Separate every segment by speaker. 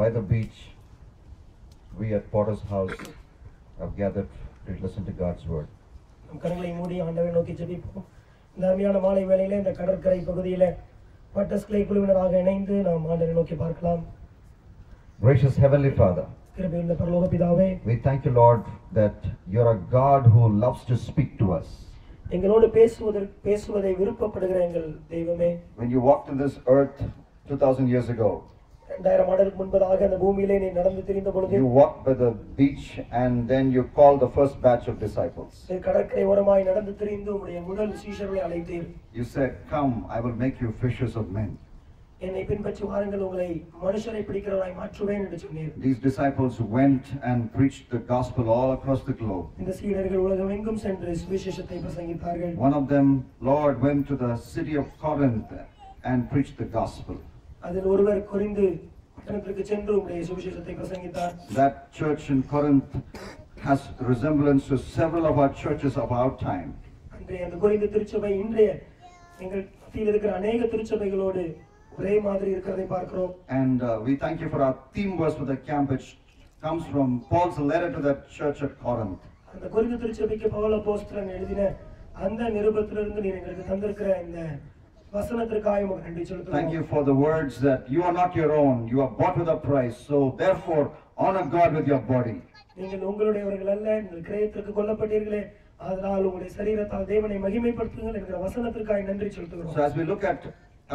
Speaker 1: by the beach, we at Potter's House have gathered to listen to God's word.
Speaker 2: கரங்களை மூடி ஆண்டவரை நோக்கி ஜெபிப்போம். இந்த அருமையான மாலை வேளையிலே இந்த கடற்கரை பகுதியில பட்டர்ஸ் கிளை குழுவினராக இணைந்து நாம் ஆண்டவரை நோக்கி பார்க்கலாம்.
Speaker 1: Gracious Heavenly Father,
Speaker 2: கிருபையுள்ள பரலோக பிதாவே,
Speaker 1: we thank you, Lord, that you're a God who loves to speak to us.
Speaker 2: எங்களோடு பேசுவதை விருப்பப்படுகிற எங்கள் தெய்வமே,
Speaker 1: when you walked on this earth 2000 years ago,
Speaker 2: 2000 ஆண்டுகளுக்கு முன்பதாக அந்த பூமியிலே நீ நடந்து திரிந்த பொழுது,
Speaker 1: you walked by the beach and then you called the first batch of disciples.
Speaker 2: கடற்கரை ஓரமாய் நடந்து திரிந்து உம்முடைய முதல் சீஷர்களை அழைத்தீர்.
Speaker 1: You said, come, I will make you fishers of men.
Speaker 2: என்னை பின்பற்றி வாருங்கள், உங்களை மனுஷரை பிடிக்கிறவராய் மாற்றுவேன் என்று சொன்னீர்.
Speaker 1: These disciples went and preached the gospel all across the globe.
Speaker 2: இந்த சீடர்கள் உலகமெங்கும் சென்று சுவிசேஷத்தை பிரசங்கித்தார்கள்.
Speaker 1: One of them, Lord, went to the city of Corinth and preached the gospel.
Speaker 2: அதில் ஒருவர் கொரிந்து பட்டணத்திற்கு சென்று உம்முடைய சுவிசேஷத்தை பிரசங்கித்தார்.
Speaker 1: That church in Corinth has resemblance to several of our churches of our time.
Speaker 2: அன்றைய அந்த கொரிந்து திருச்சபை இன்றைய எங்கள் மத்தியில் இருக்கிற அநேக திருச்சபைகளோடு ஒரே மாதிரி இருக்கிறதை பார்க்கிறோம்.
Speaker 1: And we thank you for our theme verse for the camp, which comes from Paul's letter to that church at Corinth.
Speaker 2: அந்த கொரிந்து திருச்சபைக்கு பவுல் அப்போஸ்தலன் எழுதின அந்த நிருபத்திலிருந்து நீர் எங்களுக்கு தந்திருக்கிற இந்த வசனத்திற்காக உமக்கு நன்றி செலுத்துகிறோம்.
Speaker 1: Thank you for the words that you are not your own, you are bought with a price, so therefore honor God with your body.
Speaker 2: நீங்கள் உங்களுடையவர்கள் அல்ல, நீங்கள் கிரயத்திற்கு கொல்லப்பட்டீர்களே, அதனால் உங்களுடைய சரீரத்தால் தேவனை மகிமைப்படுத்துங்கள் என்கிற வசனத்திற்காக நன்றி செலுத்துகிறோம்.
Speaker 1: So as we look at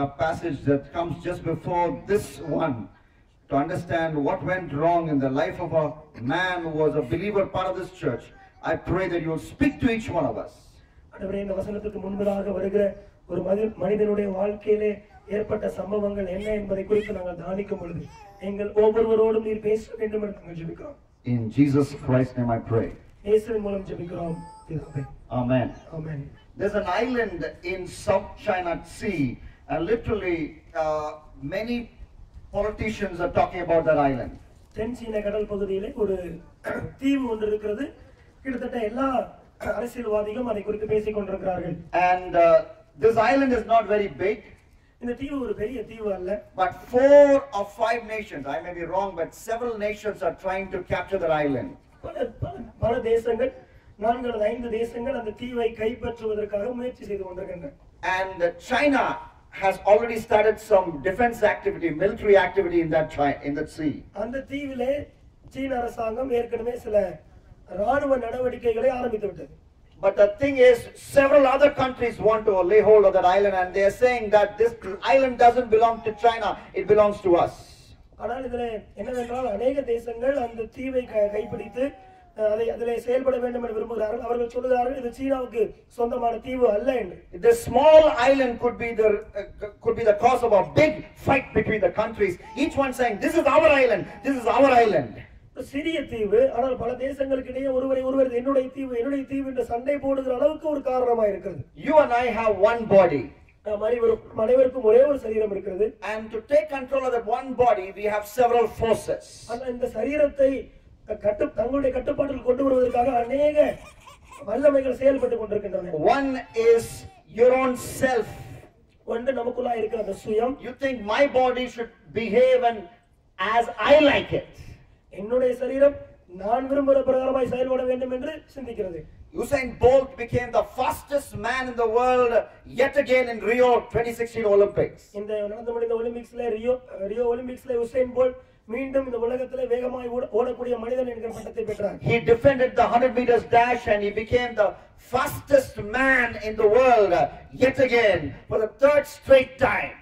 Speaker 1: a passage that comes just before this one, to understand what went wrong in the life of a man who was a believer part of this church, I pray that you will speak to each one of us.
Speaker 2: ஆண்டவரே, இந்த வசனத்துக்கு முன்பதாக வருகிற ஒரு மனிதனுடைய வாழ்க்கையிலே ஏற்பட்ட சம்பவங்கள் என்ன என்பதை குறித்து நாங்கள் தியானிக்கும் பொழுது எங்கள் ஒவ்வொருவரோடும் நீர் பேச வேண்டும் என்று நாங்கள் ஜெபிக்கிறோம்.
Speaker 1: In Jesus Christ's name I pray.
Speaker 2: இயேசுவின் மூலம் ஜெபிக்கிறோம் பிதாவே.
Speaker 1: Amen.
Speaker 2: Amen.
Speaker 1: There's an island in South China Sea, and literally many politicians are talking about that island.
Speaker 2: தென் சீன கடல் பகுதியிலே ஒரு தீவு ஒன்று இருக்கிறது. கிட்டத்தட்ட எல்லா அரசியல்வாதிகளும் அதை குறித்து பேசிக் கொண்டிருக்கிறார்கள்.
Speaker 1: And this island is not very big.
Speaker 2: இந்த தீவு ஒரு பெரிய தீவு அல்ல.
Speaker 1: But 4 or 5 nations, I may be wrong, but several nations are trying to capture that island.
Speaker 2: பல தேசங்கள் 4 அல்லது 5 தேசங்கள் அந்த தீவை கைப்பற்றுவதற்காக முயற்சி செய்து கொண்டிருக்கின்றன.
Speaker 1: And China has already started some defense activity, military activity in that sea.
Speaker 2: அந்த தீவிலே சீன அரசாங்கம் ஏற்கனவே சில ராணுவ நடவடிக்கைகளை ஆரம்பித்து விட்டது.
Speaker 1: But the thing is, several other countries want to lay hold of that island, and they are saying that this island doesn't belong to China, it belongs to us.
Speaker 2: ஆனால் இதிலே என்னவென்றால் அநேக தேசங்கள் அந்த தீவை கைப்பிடித்து அதிலே செயல்பட வேண்டும் என்று விரும்புகிறார்கள். அவர்கள் சொல்கிறார்கள் இது சீனாவுக்கு சொந்தமான தீவு அல்ல என்று.
Speaker 1: This small island could be the cause of a big fight between the countries, each one saying this is our island, this is our island.
Speaker 2: சிறிய தீவு, ஆனால் பல தேசங்களுக்கு இடையே ஒருவர் என்னுடைய தீவு என்று சண்டை போடுகிற அளவுக்கு ஒரு காரணமாக இருக்கிறது.
Speaker 1: You and I have one body.
Speaker 2: நாம் அனைவருக்கும் ஒரே ஒரு சரீரம் இருக்கிறது.
Speaker 1: And to take control of that one body, we have several forces.
Speaker 2: ஆனால் இந்த சரீரத்தை தங்களுடைய கட்டுப்பாட்டில் கொண்டு வருவதற்காக அநேக வல்லமைகள் செயல்பட்டு கொண்டிருக்கின்றன.
Speaker 1: One is your own self.
Speaker 2: ஒன்று நமக்குள்ளா இருக்கிற அந்த சுயம்.
Speaker 1: You think my body should behave and as I like it.
Speaker 2: என்னுடைய சரீரம் நான் விரும்புகிற பிரகாரமாய் செயல்பட வேண்டும் என்று சிந்திக்கிறது.
Speaker 1: Usain Bolt became the fastest man in the world yet again in Rio 2016 Olympics.
Speaker 2: இந்த நடந்து முடிந்த ஒலிம்பிக்ஸ்ல ரியோ ஒலிம்பிக்ஸ்ல உசைன் போல்ட் மீண்டும் இந்த உலகத்திலே வேகமாய் ஓடக்கூடிய மனிதன் என்கிற பட்டத்தை பெற்றார்.
Speaker 1: He defended the 100 meters dash and he became the fastest man in the world yet again for the 3rd straight time.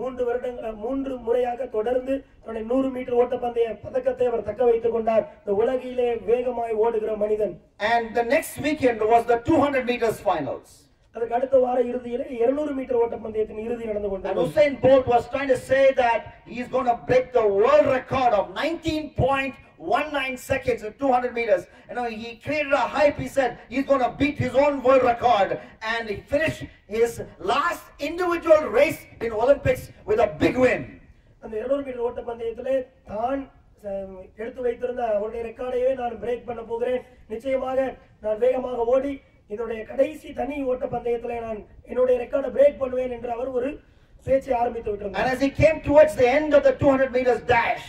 Speaker 2: 3 முறையாக தொடர்ந்து தன்னுடைய 100 மீட்டர் ஓட்டப்பந்தய பதக்கத்தை அவர் தக்க வைத்துக் கொண்டார். இந்த உலகிலே வேகமாய் ஓடுகிற மனிதன்.
Speaker 1: And the next weekend was the 200 meters finals.
Speaker 2: அதுக்கு அடுத்த வார இறுதியிலே 200 மீட்டர் ஓட்டப்பந்தயத்தின் இறுதி நடந்து கொண்டது.
Speaker 1: And Usain Bolt was trying to say that he is going to break the world record of 19.19 seconds in 200 meters. You know, he created a hype. He said he's going to beat his own world record, and he finished his last individual race in Olympics with a big win.
Speaker 2: அந்த 200 metre ஓட்டப்பந்தயத்திலே தான் எடுத்து வைத்திருந்த அவருடைய ரெக்கார்டையே நான் break பண்ண போகிறேன். நிச்சயமாக நான் வேகமாக ஓடி என்னுடைய கடைசி தனி ஓட்டப்பந்தயத்திலே நான் என்னுடைய ரெக்கார்டை பிரேக் பண்ணுவேன் என்று அவர் ஒரு பேச்சை ஆரம்பித்து விட்டார்.
Speaker 1: And as he came towards the end of the 200 meters dash,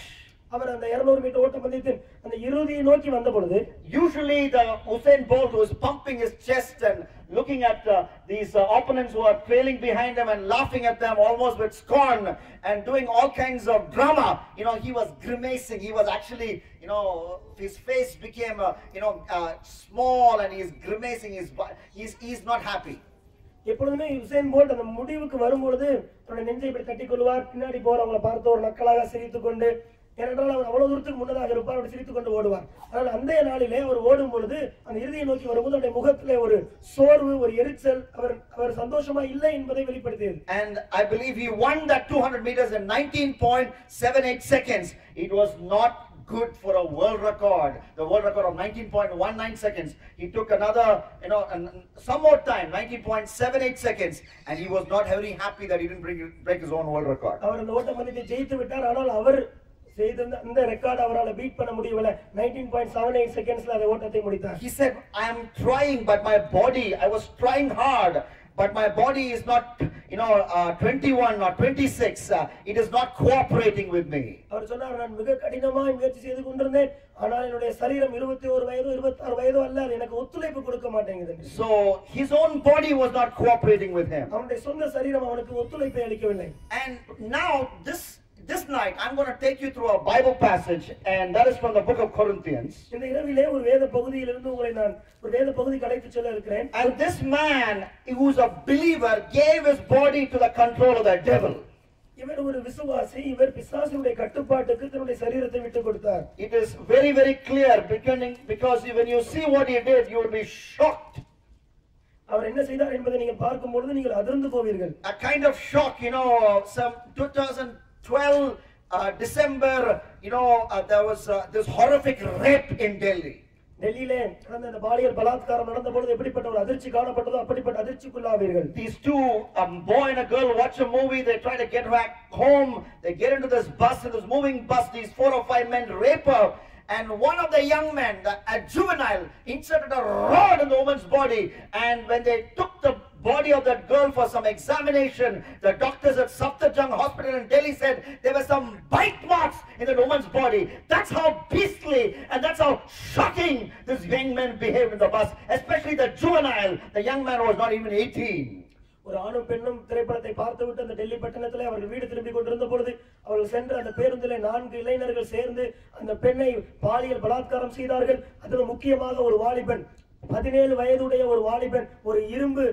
Speaker 2: அவர் அந்த 200 மீட்டர் ஓட்டப்பந்தயத்தின் அந்த இறுதியை நோக்கி வந்த பொழுது
Speaker 1: usually the Usain Bolt was pumping his chest and looking at these opponents who are trailing behind him and laughing at them almost with scorn and doing all kinds of drama. He was grimacing. He was actually, his face became, small, and he's grimacing. He's not happy.
Speaker 2: எப்பொழுதுமே யுசேன் bolt அந்த முடிவுக்கு வரும்பொழுது தன்னுடைய நெஞ்சை இப்படி தட்டிக் கொள்வார். பின்னாடி போறவங்களை பார்த்து ஒரு நக்கலாக சிரித்துக் கொண்டு, ஏனென்றால் அவர் அவ்வளவு தூரத்துக்கு முன்னதாக இருப்பார், அப்படி சிரித்துக் கொண்டு ஓடுவார். ஆனால் அந்த நாளிலே அவர் ஓடும் பொழுது அந்த இறுதியை நோக்கி வரும்போது அவருடைய முகத்திலே ஒரு சோர்வு, ஒரு எரிச்சல், அவர் சந்தோஷமா இல்லை என்பதை வெளிப்படுத்தியது.
Speaker 1: And I believe he won that 200 meters in 19.78 seconds. It was not good for a world record, the world record of 19.19 seconds. He took another, some more time, 19.78 seconds, and he was not very happy that he didn't break his own world record.
Speaker 2: அவர் அந்த ஓட்டப்பந்தயத்தை ஜெயித்து விட்டார். ஆனால் அவர் செய்த அந்த record அவரால் beat பண்ண முடியவில்லை. 19.78 செகண்ட்ஸ்ல அந்த ஓட்டத்தை முடித்தார்.
Speaker 1: He said, I am trying, but my body, I was trying hard, but my body is not 21 or 26. It is not cooperating with me.
Speaker 2: அவர் சொன்னார், நான் மிக கடினமாய் முயற்சி செய்து கொண்டிருந்தேன், ஆனால் என்னுடைய சரீரம் 21 வயதோ 26 வயதோ அல்ல, எனக்கு ஒத்துழைப்பு கொடுக்க மாட்டேங்குது.
Speaker 1: So his own body was not cooperating with him.
Speaker 2: அவனுடைய சொந்த சரீரம் அவனுக்கு ஒத்துழைப்பை அளிக்கவில்லை.
Speaker 1: And now this night I'm going to take you through a Bible passage, and that is from the book of Corinthians.
Speaker 2: இந்த இரவிலே ஒரு வேத பகுதியிலிருந்து உங்களை நான் ஒரு வேத பகுதிக்கு அழைத்துச் செல்ல இருக்கிறேன்.
Speaker 1: And this man who is a believer gave his body to the control of the devil.
Speaker 2: இவர் ஒரு விசுவாசி. இவர் பிசாசுடைய கட்டுப்பாட்டுக்கு தன்னுடைய சரீரத்தை விட்டுக் கொடுத்தார்.
Speaker 1: It is very, very clear because when you see what he did, you will be shocked.
Speaker 2: அவர் என்ன செய்தார் என்பதை நீங்கள் பார்க்கும்போது நீங்கள் அதிர்ந்து போவீர்கள்.
Speaker 1: A kind of shock, some 2012 December, there was this horrific rape in Delhi.
Speaker 2: டெல்லியிலே நடந்த அந்த பாலியல் பலாத்காரம் நடந்த பொழுது எப்படிப்பட்ட ஒரு அதிர்ச்சி காணப்பட்டதோ அப்படிப்பட்ட அதிர்ச்சிக்குள்ளாவீர்கள்.
Speaker 1: These two, a boy and a girl, watch a movie. They try to get back home. They get into this bus, in this moving bus. These 4 or 5 men rape her. And one of the young men, a juvenile, inserted a rod in the woman's body. And when they took the body of that girl for some examination, the doctors at Safdarjung Hospital in Delhi said there were some bite marks in the woman's body. That's how beastly and that's how shocking this young man behaved in the bus, especially the juvenile. The young man was not even 18.
Speaker 2: ஒரு ஆணும் பெண்ணும் திரைப்படத்தை பார்த்துவிட்டு அந்த டெல்லி பட்டணத்திலே அவர்கள் வீடு திரும்பி கொண்டிருந்த பொழுது அவர்கள் சென்று அந்த பேருந்திலே 4 இளைஞர்கள் சேர்ந்து அந்த பெண்ணை பாலியல் பலாத்காரம் செய்தார்கள். அதில் முக்கியமாக ஒரு வாலிபன், 17 வயதுடைய ஒரு வாலிபன், ஒரு இரும்பு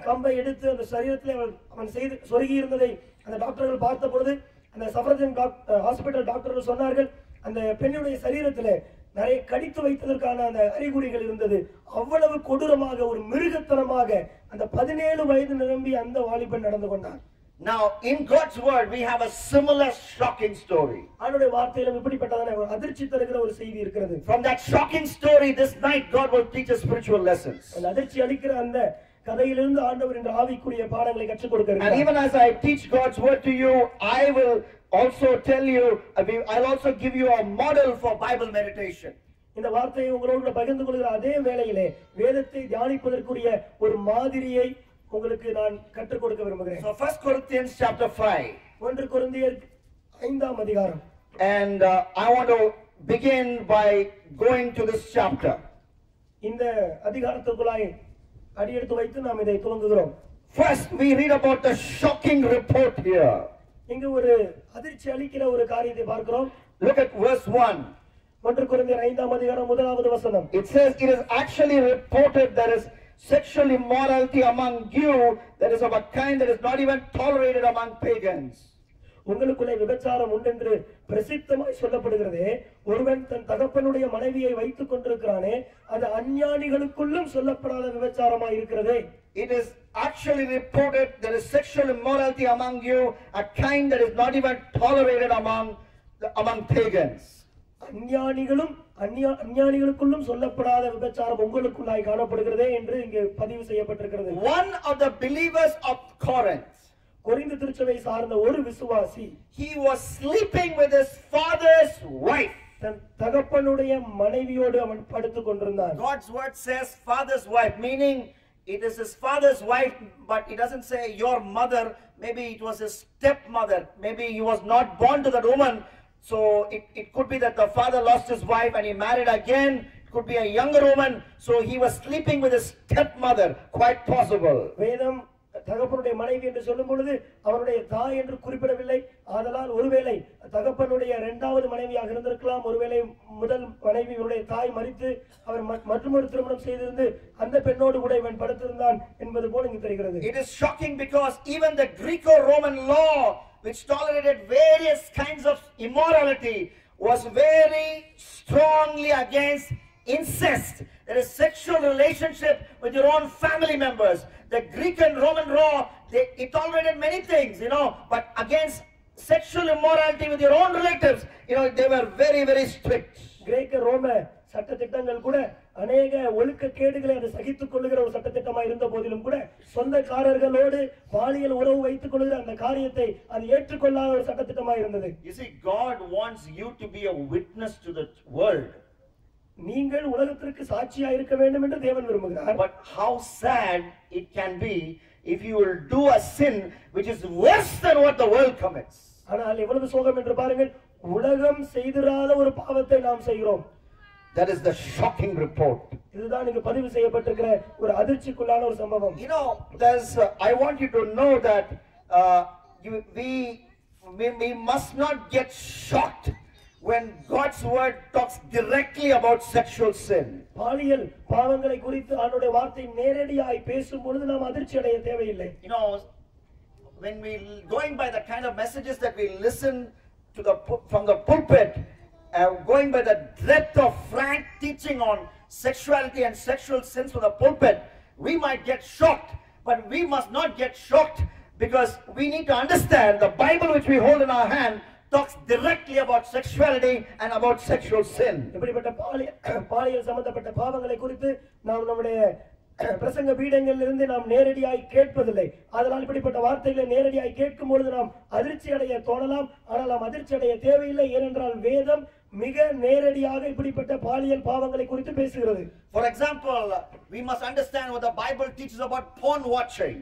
Speaker 2: கம்பை எடுத்து அந்த சரீரத்திலே அவன் செய்து சொருகி இருந்ததை அந்த டாக்டர்கள் பார்த்த பொழுது, அந்த சஃபர்ஜங் ஹாஸ்பிட்டல் டாக்டர்கள் சொன்னார்கள், அந்த பெண்ணுடைய சரீரத்திலே நிறைய கடித்து வைத்ததற்கான அந்த அறிகுறிகள் இருந்தது. அவ்வளவு கொடூரமாக, ஒரு மிருகத்தனமாக அந்த 17 வயது நிரம்பி அந்த வாலிபன் நடந்து கொண்டான்.
Speaker 1: Now in God's word we have a similar shocking story.
Speaker 2: ஆண்டவருடைய வார்த்தையிலும் இப்படிப்பட்டதான ஒரு அதிர்ச்சி தருகிற ஒரு செய்தி இருக்கிறது.
Speaker 1: From that shocking story this night God will teach us spiritual lessons.
Speaker 2: அந்த அதிர்ச்சி அளிக்கிற அந்த கதையிலிருந்து ஆண்டவர் இந்த ஆவிக்குரிய பாடங்களை கற்றுக் கொடுக்கிறார்.
Speaker 1: And even as I teach God's word to you, I will also tell you, I'll also give you a model for Bible meditation.
Speaker 2: இந்த வார்த்தையை உங்களோடு பகிர்ந்து கொள்கிற அதே வேளையிலே வேதத்தை தியானிப்பதற்குரிய ஒரு மாதிரியை உங்களுக்கு நான் கற்றுக் கொடுக்க விரும்புகிறேன்.
Speaker 1: So 1 Corinthians chapter 5.
Speaker 2: 1 கொரிந்தியர் 5ஆம் அதிகாரம்.
Speaker 1: And I want to begin by going to this chapter.
Speaker 2: இந்த அதிகாரத்துக்குள்ளாய் அடியெடுத்து வைத்து நாம் இதை துவங்குகிறோம்.
Speaker 1: First we read about the shocking report here.
Speaker 2: இங்கு ஒரு அதிர்ச்சி அளிக்கிற ஒரு காரியத்தை பார்க்கிறோம்.
Speaker 1: Look at verse 1.
Speaker 2: 1 கொரிந்தியர் 5ஆம் அதிகாரம் 1வது வசனம்.
Speaker 1: It says it is actually reported there is sexual immorality among you that is of a kind that is not even tolerated among pagans.
Speaker 2: உங்களுக்குள்ளே விபச்சாரம் உண்டென்று பிரசித்தமாய் சொல்லப்படுகிறதே, ஒருவன் தன் தகப்பனுடைய மனைவியை வைத்துக் கொண்டிருக்கிறானே, அது அஞ்ஞானிகளுக்குள்ளும் சொல்லப்படாத விபச்சாரமாய் இருக்கிறதே.
Speaker 1: It is actually reported there is sexual immorality among you, a kind that is not even tolerated among pagans.
Speaker 2: அஞ்ஞானிகளுக்குள்ளும் சொல்லப்படாத விபச்சாரம் உங்களுக்குள்ளாய் காணப்படுகிறதே என்று இங்கே பதிவு செய்யப்பட்டிருக்கிறது.
Speaker 1: One of the believers of Corinth,
Speaker 2: Corinth திருச்சபை சார்ந்த ஒரு விசுவாசி,
Speaker 1: he was sleeping with his father's wife.
Speaker 2: தன் தகப்பனுடைய மனைவியோடு அவன் படுத்துக் கொண்டிருந்தான்.
Speaker 1: God's word says father's wife, meaning it is his father's wife, but it doesn't say your mother. Maybe it was his stepmother. Maybe he was not born to that woman. So it could be that the father lost his wife and he married again. It could be a younger woman, so he was sleeping with his stepmother. Quite possible.
Speaker 2: வேதம் தகப்பனுடைய மனைவி என்று சொல்லும் பொழுது அவருடைய தாய் என்று குறிப்பிடவில்லை. ஆதலால் ஒருவேளை தகப்பனுடைய இரண்டாவது மனைவியாக இருந்திருக்கலாம். ஒருவேளை முதல் மனைவி இவருடைய தாய் மரித்து அவர் மற்றொரு திருமணம் செய்திருந்து அந்த பெண்ணோடு கூட இவன் படுத்திருந்தான் என்பது போல இங்கு தெரிகிறது.
Speaker 1: It is shocking because even the Greco-Roman law, which tolerated various kinds of immorality, was very strongly against incest. There is sexual relationship with your own family members. The Greek and Roman law, it tolerated many things, but against sexual immorality with your own relatives, they were very, very strict.
Speaker 2: கிரேக்க ரோம சட்டதிட்டங்கள் கூட அநேக ஒழுக்க கேடுகளை அது சகித்துக் கொள்ளுகிற ஒரு சட்டத்திட்டமா இருந்த போதிலும் கூட சொந்தக்காரர்களோடு பாலியல் உறவு வைத்துக் கொள்ளுகிற அந்த காரியத்தை அது ஏற்றுக்கொள்ளாத ஒரு சட்டத்திட்டமா இருந்தது.
Speaker 1: You see, God wants you to be a witness to the world.
Speaker 2: நீங்கள் உலகத்திற்கு சாட்சியா இருக்க வேண்டும் என்று தேவன் விரும்புகிறார்.
Speaker 1: But how sad it can be if you will do a sin which is worse than what the world commits.
Speaker 2: ஆனால் எவ்வளவு சோகம் என்று பாருங்கள், உலகம் செய்திராத ஒரு பாவத்தை நாம் செய்கிறோம்.
Speaker 1: That is the shocking report.
Speaker 2: இதுதான் இங்கு பதிவு செய்யப்பட்டிருக்கிற ஒரு அதிர்ச்சிக்குள்ளான ஒரு சம்பவம்.
Speaker 1: I want you to know that we must not get shocked when God's word talks directly about sexual sin.
Speaker 2: பாலியல் பாவங்களை குறித்து ஆண்டவருடைய வார்த்தை நேரடியாய் பேசும் பொழுது நாம் அதிர்ச்சி அடைய தேவையில்லை.
Speaker 1: When we going by the kind of messages that we listen to from the pulpit, going by the depth of frank teaching on sexuality and sexual sins from the pulpit, we might get shocked, but we must not get shocked because we need to understand the Bible which we hold in our hand talks directly about sexuality and about sexual sin.
Speaker 2: இப்படிப்பட்ட பாலியல் சம்பந்தப்பட்ட பாவங்களை குறித்து நாம் நம்முடைய பிரசங்க பீடங்களிலிருந்து நாம் நேரடியாய் கேட்பதில்லை. அதனால் இப்படிப்பட்ட வார்த்தைகளை நேரடியாய் கேட்கும் பொழுது நாம் அதிர்ச்சி அடைய தோணலாம். ஆனால் நாம் அதிர்ச்சி அடைய தேவையில்லை. ஏனென்றால் வேதம் மிக நேரடியாக இப்படிப்பட்ட பாலியல் பாவங்களை குறித்து பேசுகிறது.
Speaker 1: For example, we must understand what the Bible teaches about porn watching.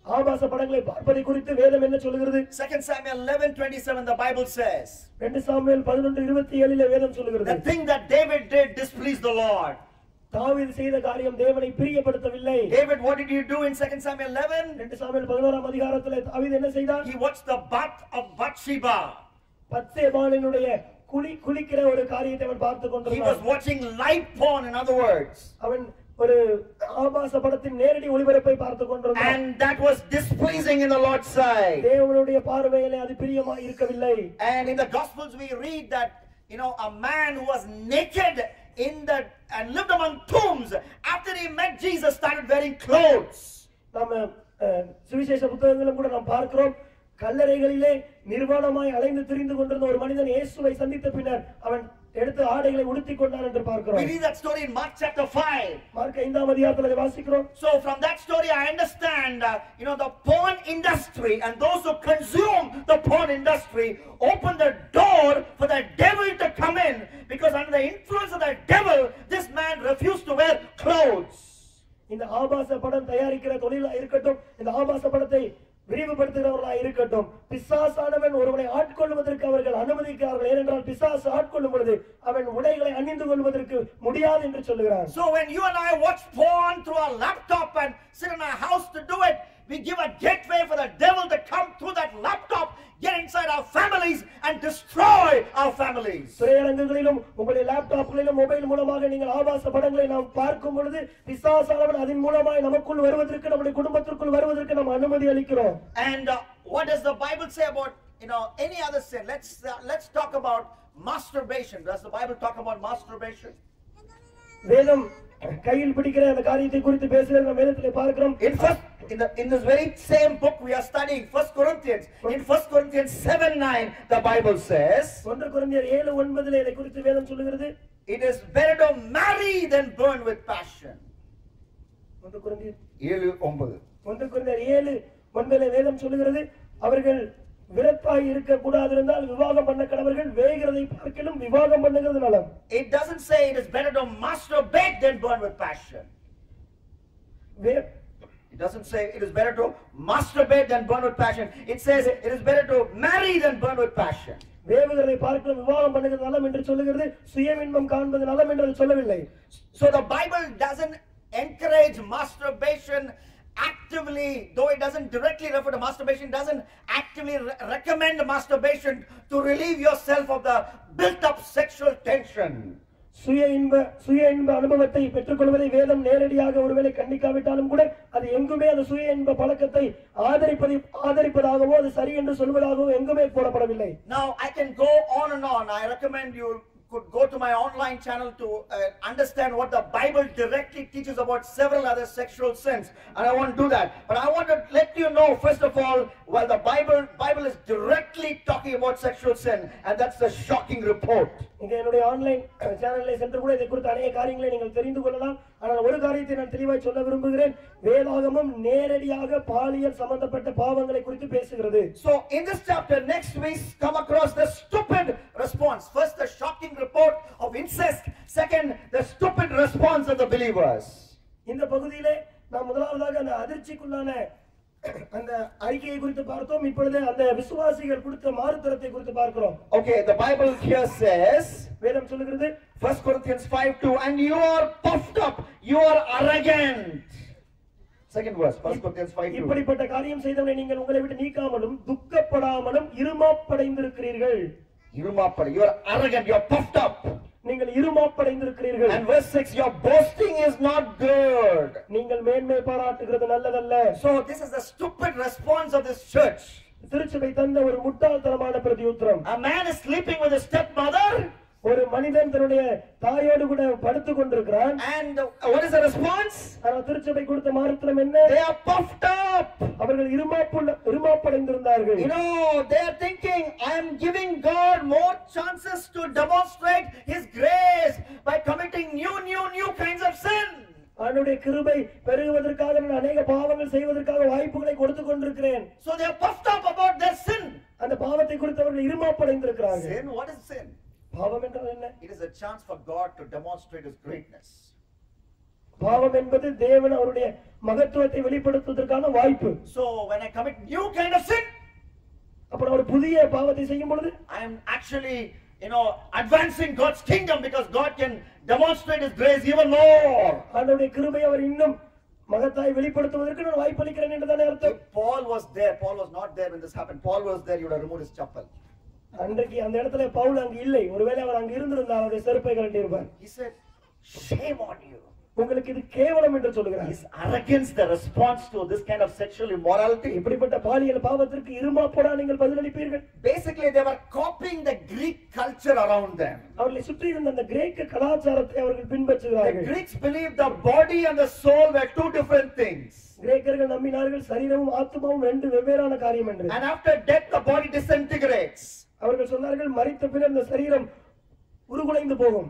Speaker 2: ஆபாச படங்களை பார்ப்பதை குறித்து வேதம் என்ன சொல்கிறது?
Speaker 1: 2 Samuel 11:27 the Bible says.
Speaker 2: 2 Samuel 11:27 வேதம் சொல்கிறது.
Speaker 1: The thing that David did displeased the Lord.
Speaker 2: தாவீது செய்த காரியம் தேவனை பிரியப்படுத்தவில்லை.
Speaker 1: David, what did he do in 2 Samuel 11?
Speaker 2: 2 Samuel 11ஆம் அதிகாரத்திலே தாவீது என்ன செய்தார்?
Speaker 1: He watched the bath of Bathsheba.
Speaker 2: பத்சேபாளினுடைய குளிக்கிற ஒரு காரியத்தை அவன் பார்த்து கொண்டிருந்தான்.
Speaker 1: He was watching live porn, in other words.
Speaker 2: அவன் ஒரு ஆபாச படத்தின் நேரடி ஒளிபரப்பை பார்த்து கொண்டிருந்தான்.
Speaker 1: And that was displeasing in the Lord's sight.
Speaker 2: தேவனுடைய பார்வையிலே அது பிரியமாய் இருக்கவில்லை.
Speaker 1: And in the Gospels we read that a man who was naked and lived among tombs, after he met Jesus started wearing clothes.
Speaker 2: நாம சுவிசேஷ புத்தகங்களிலும் கூட நாம் பார்க்கிறோம், கல்லறைகளிலே நிர்வாணமாய் அலைந்து திரிந்து கொண்டிருந்த ஒரு மனிதன் இயேசுவை சந்தித்த பின்னர் அவன் எடுத்து ஆடைகளை உடுத்திக் கொண்டான் என்று பார்க்கிறோம்.
Speaker 1: We read that story in Mark chapter 5.
Speaker 2: Mark 5ஆம் அதிகாரத்திலே வாசிக்கிறோம்.
Speaker 1: So from that story I understand the porn industry and those who consume the porn industry open the door for the devil to come in, because under the influence of the devil this man refused to wear clothes.
Speaker 2: இந்த ஆபாச படம் தயாரிக்கிற தொழிலா இருக்கட்டும், இந்த ஆபாச படத்தை விரிவுபடுத்துகிறவர்களா இருக்கட்டும், பிசாசானவன் ஒருவனை ஆட்கொள்வதற்கு அவர்கள் அனுமதிக்கிறார்கள். ஏனென்றால் பிசாசு ஆட்கொள்ளும் பொழுது அவன் உடைகளை அணிந்து கொள்வதற்கு முடியாது என்று சொல்லுகிறார்.
Speaker 1: So when you and I watch porn through our laptop and sit in our house to do it, we give a gateway for the devil to come through that laptop, get inside our families and destroy our families.
Speaker 2: திரையரங்குகளிலும் உங்களுடைய லேப்டாப்களிலும் mobile மூலமாக நீங்கள் ஆபாச படங்களை நாம் பார்க்கும் பொழுது பிசாசானவன் அதன் மூலமாய் நமக்குள் வருவதற்கு, நம்முடைய குடும்பத்திற்குள் வருவதற்கு நாம் அனுமதி அளிக்கிறோம்.
Speaker 1: And what does the Bible say about any other sin? Let's talk about masturbation. Does the Bible talk about masturbation?
Speaker 2: வேதம் கையில் பிடிக்கிற அந்த காரியத்தை குறித்து பேசுகிற நம்ம வேதத்திலே பார்க்கிறோம்.
Speaker 1: In this very same book we are studying 1 Corinthians. In 1 Corinthians 7:9 the Bible says,
Speaker 2: 1 கொரிந்தியர் 7:9 இதை குறித்து வேதம் சொல்லுகிறது,
Speaker 1: it is better to marry than burn with passion.
Speaker 2: 1 கொரிந்தியர் 7:9 வேதம் சொல்லுகிறது, அவர்கள் விரத்தாய் இருக்க கூடாது என்றால் விவாகம் பண்ண கடவர்கள், வேகிறதை பார்க்கிலும் விவாகம் பண்ணுகிறது நலம்.
Speaker 1: It doesn't say it is better to masturbate than burn with passion. It doesn't say it is better to masturbate than burn with passion. It says it is better to marry than burn with passion.
Speaker 2: வேவுகிறதை பார்க்கலாம் விவாகம் பண்ணுகிறது நலம் என்று சொல்லுகிறது, சுய இன்பம் காண்பது நலம் என்று சொல்லவில்லை.
Speaker 1: So the Bible doesn't encourage masturbation actively, though it doesn't directly refer to masturbation, doesn't actively recommend masturbation to relieve yourself of the built up sexual tension.
Speaker 2: சுய இன்ப அனுபவத்தை பெற்றுக்கொள்வதை வேதம் நேரடியாக ஒருவேளை கண்டிக்காவிட்டாலும் கூட அது எங்குமே அந்த சுய இன்ப பழக்கத்தை ஆதரிப்பதாகவோ அது சரி என்று சொல்வதாகவோ எங்குமே போடப்படவில்லை.
Speaker 1: Now I can go on and on. I recommend you could go to my online channel to understand what the Bible directly teaches about several other sexual sins, and I won't do that. But I want to let you know, first of all, while the Bible is directly talking about sexual sin, and that's the shocking report.
Speaker 2: இங்க என்னுடைய online சேனல்ல சென்று கூட இதை குறித்த அநேக காரியங்களை நீங்கள் தெரிந்து கொள்ளலாம். ஆனால் ஒரு காரியத்தை நான் தெளிவாய் சொல்ல விரும்புகிறேன். வேதாகமம் நேரடியாக பாலியல் சம்பந்தப்பட்ட பாவங்களை குறித்து பேசுகிறது.
Speaker 1: So in this chapter next we come across the stupid response. First the shocking report of incest, second the stupid response of the believers.
Speaker 2: இந்த பகுதியிலே நாம் முதலாவதாக அந்த அதிர்ச்சிக்குள்ளான அந்த அறிக்கையை குறித்து பார்த்தோம். இப்பொழுது அந்த விசுவாசிகள் கொடுத்த மாறுதரத்தை குறித்து பார்க்கிறோம்.
Speaker 1: Okay, the Bible here says,
Speaker 2: வேதம் சொல்லுகிறது
Speaker 1: 1 Corinthians 5:2, and you are puffed up, you are arrogant. Second verse, 1 Corinthians 5:2.
Speaker 2: இப்படிப்பட்ட காரியம் செய்தவனை நீங்கள் உங்களை விட்டு நீக்காமலும் துக்கப்படாமலும் இருமாப்படைந்திருக்கிறீர்கள்.
Speaker 1: You are arrogant, you are puffed up.
Speaker 2: நீங்கள் இருமாப்படைந்திருக்கிறீர்கள்.
Speaker 1: And verse 6, your boasting is not good.
Speaker 2: நீங்கள் மேன்மை பாராட்டுகிறது நல்லதல்ல.
Speaker 1: So this is the stupid response of this church.
Speaker 2: திருச்சபை தந்த ஒரு முட்டாள்தனமான பிரதியுத்தரம்.
Speaker 1: A man is sleeping with his stepmother.
Speaker 2: ஒரு மனிதன் தன்னுடைய தாயோடு கூட படுத்துக் கொண்டிருக்கிறான்.
Speaker 1: And what is the response?
Speaker 2: ஆனால் திருச்சபை கொடுத்த மாறுதரம் என்ன?
Speaker 1: They are puffed up.
Speaker 2: அவர்கள் இருமாப்படைந்திருந்தார்கள்.
Speaker 1: You know, they are thinking, I am giving God more chances to demonstrate His grace by committing new kinds of sin.
Speaker 2: அவருடைய கிருபை பெருகுவதற்காக நான் அநேக பாவங்கள் செய்வதற்காக வாய்ப்புகளை கொடுத்துக் கொண்டிருக்கிறேன்.
Speaker 1: So they are puffed up about their sin.
Speaker 2: அந்த பாவத்தை குறித்து அவர்கள் இருமாப்படைந்திருக்கிறார்கள்.
Speaker 1: Sin, what is sin?
Speaker 2: பாவம் என்றால் என்ன?
Speaker 1: It is a chance for God to demonstrate His greatness.
Speaker 2: பாவம் என்பது தேவன் அவருடைய மகத்துவத்தை வெளிப்படுத்துவதற்கான வாய்ப்பு.
Speaker 1: So when I commit new kind of sin,
Speaker 2: அப்ப ஒரு புதிய பாவத்தை செய்யும் பொழுது
Speaker 1: I am actually, advancing God's kingdom, because God can demonstrate His grace even more.
Speaker 2: அவருடைய கிருபை அவர் இன்னும் மகத்தாய் வெளிப்படுத்துவதற்கு நான் வாய்ப்பளிக்கிறேன் என்றதானே அர்த்தம்.
Speaker 1: If Paul was there, Paul was not there when this happened. Paul was there, he would have removed his chappal.
Speaker 2: அன்றைக்கு அந்த இடத்துல பவுல் அங்க இல்லை. ஒருவேளை அவர் அங்க இருந்திருந்தால் அவருடைய செருப்பை கழட்டி இருப்பார்.
Speaker 1: He said, shame on you.
Speaker 2: உங்களுக்கு இது கேவலம் என்று சொல்கிறார்.
Speaker 1: His arrogance, the response to this kind of sexual immorality.
Speaker 2: இப்படிப்பட்ட பாலியல் பாவத்திற்கு இருமாப்போடா நீங்கள் பதிலளிப்பீர்கள்.
Speaker 1: Basically they were copying the Greek culture around them.
Speaker 2: அவர்களை சுற்றி இருந்த அந்த கிரேக்க கலாச்சாரத்தை அவர்கள் பின்பற்றுகிறார்கள்.
Speaker 1: The Greeks believed the body and the soul were two different things.
Speaker 2: கிரேக்கர்கள் நம்பினார்கள் சரீரமும் ஆத்மாவும் ரெண்டு வெவ்வேறான காரியம் என்று.
Speaker 1: And after death the body disintegrates.
Speaker 2: அவர்கள் சொன்னார்கள் மரித்த பின்னர் அந்த சரீரம் உருகுலைந்து போகும்.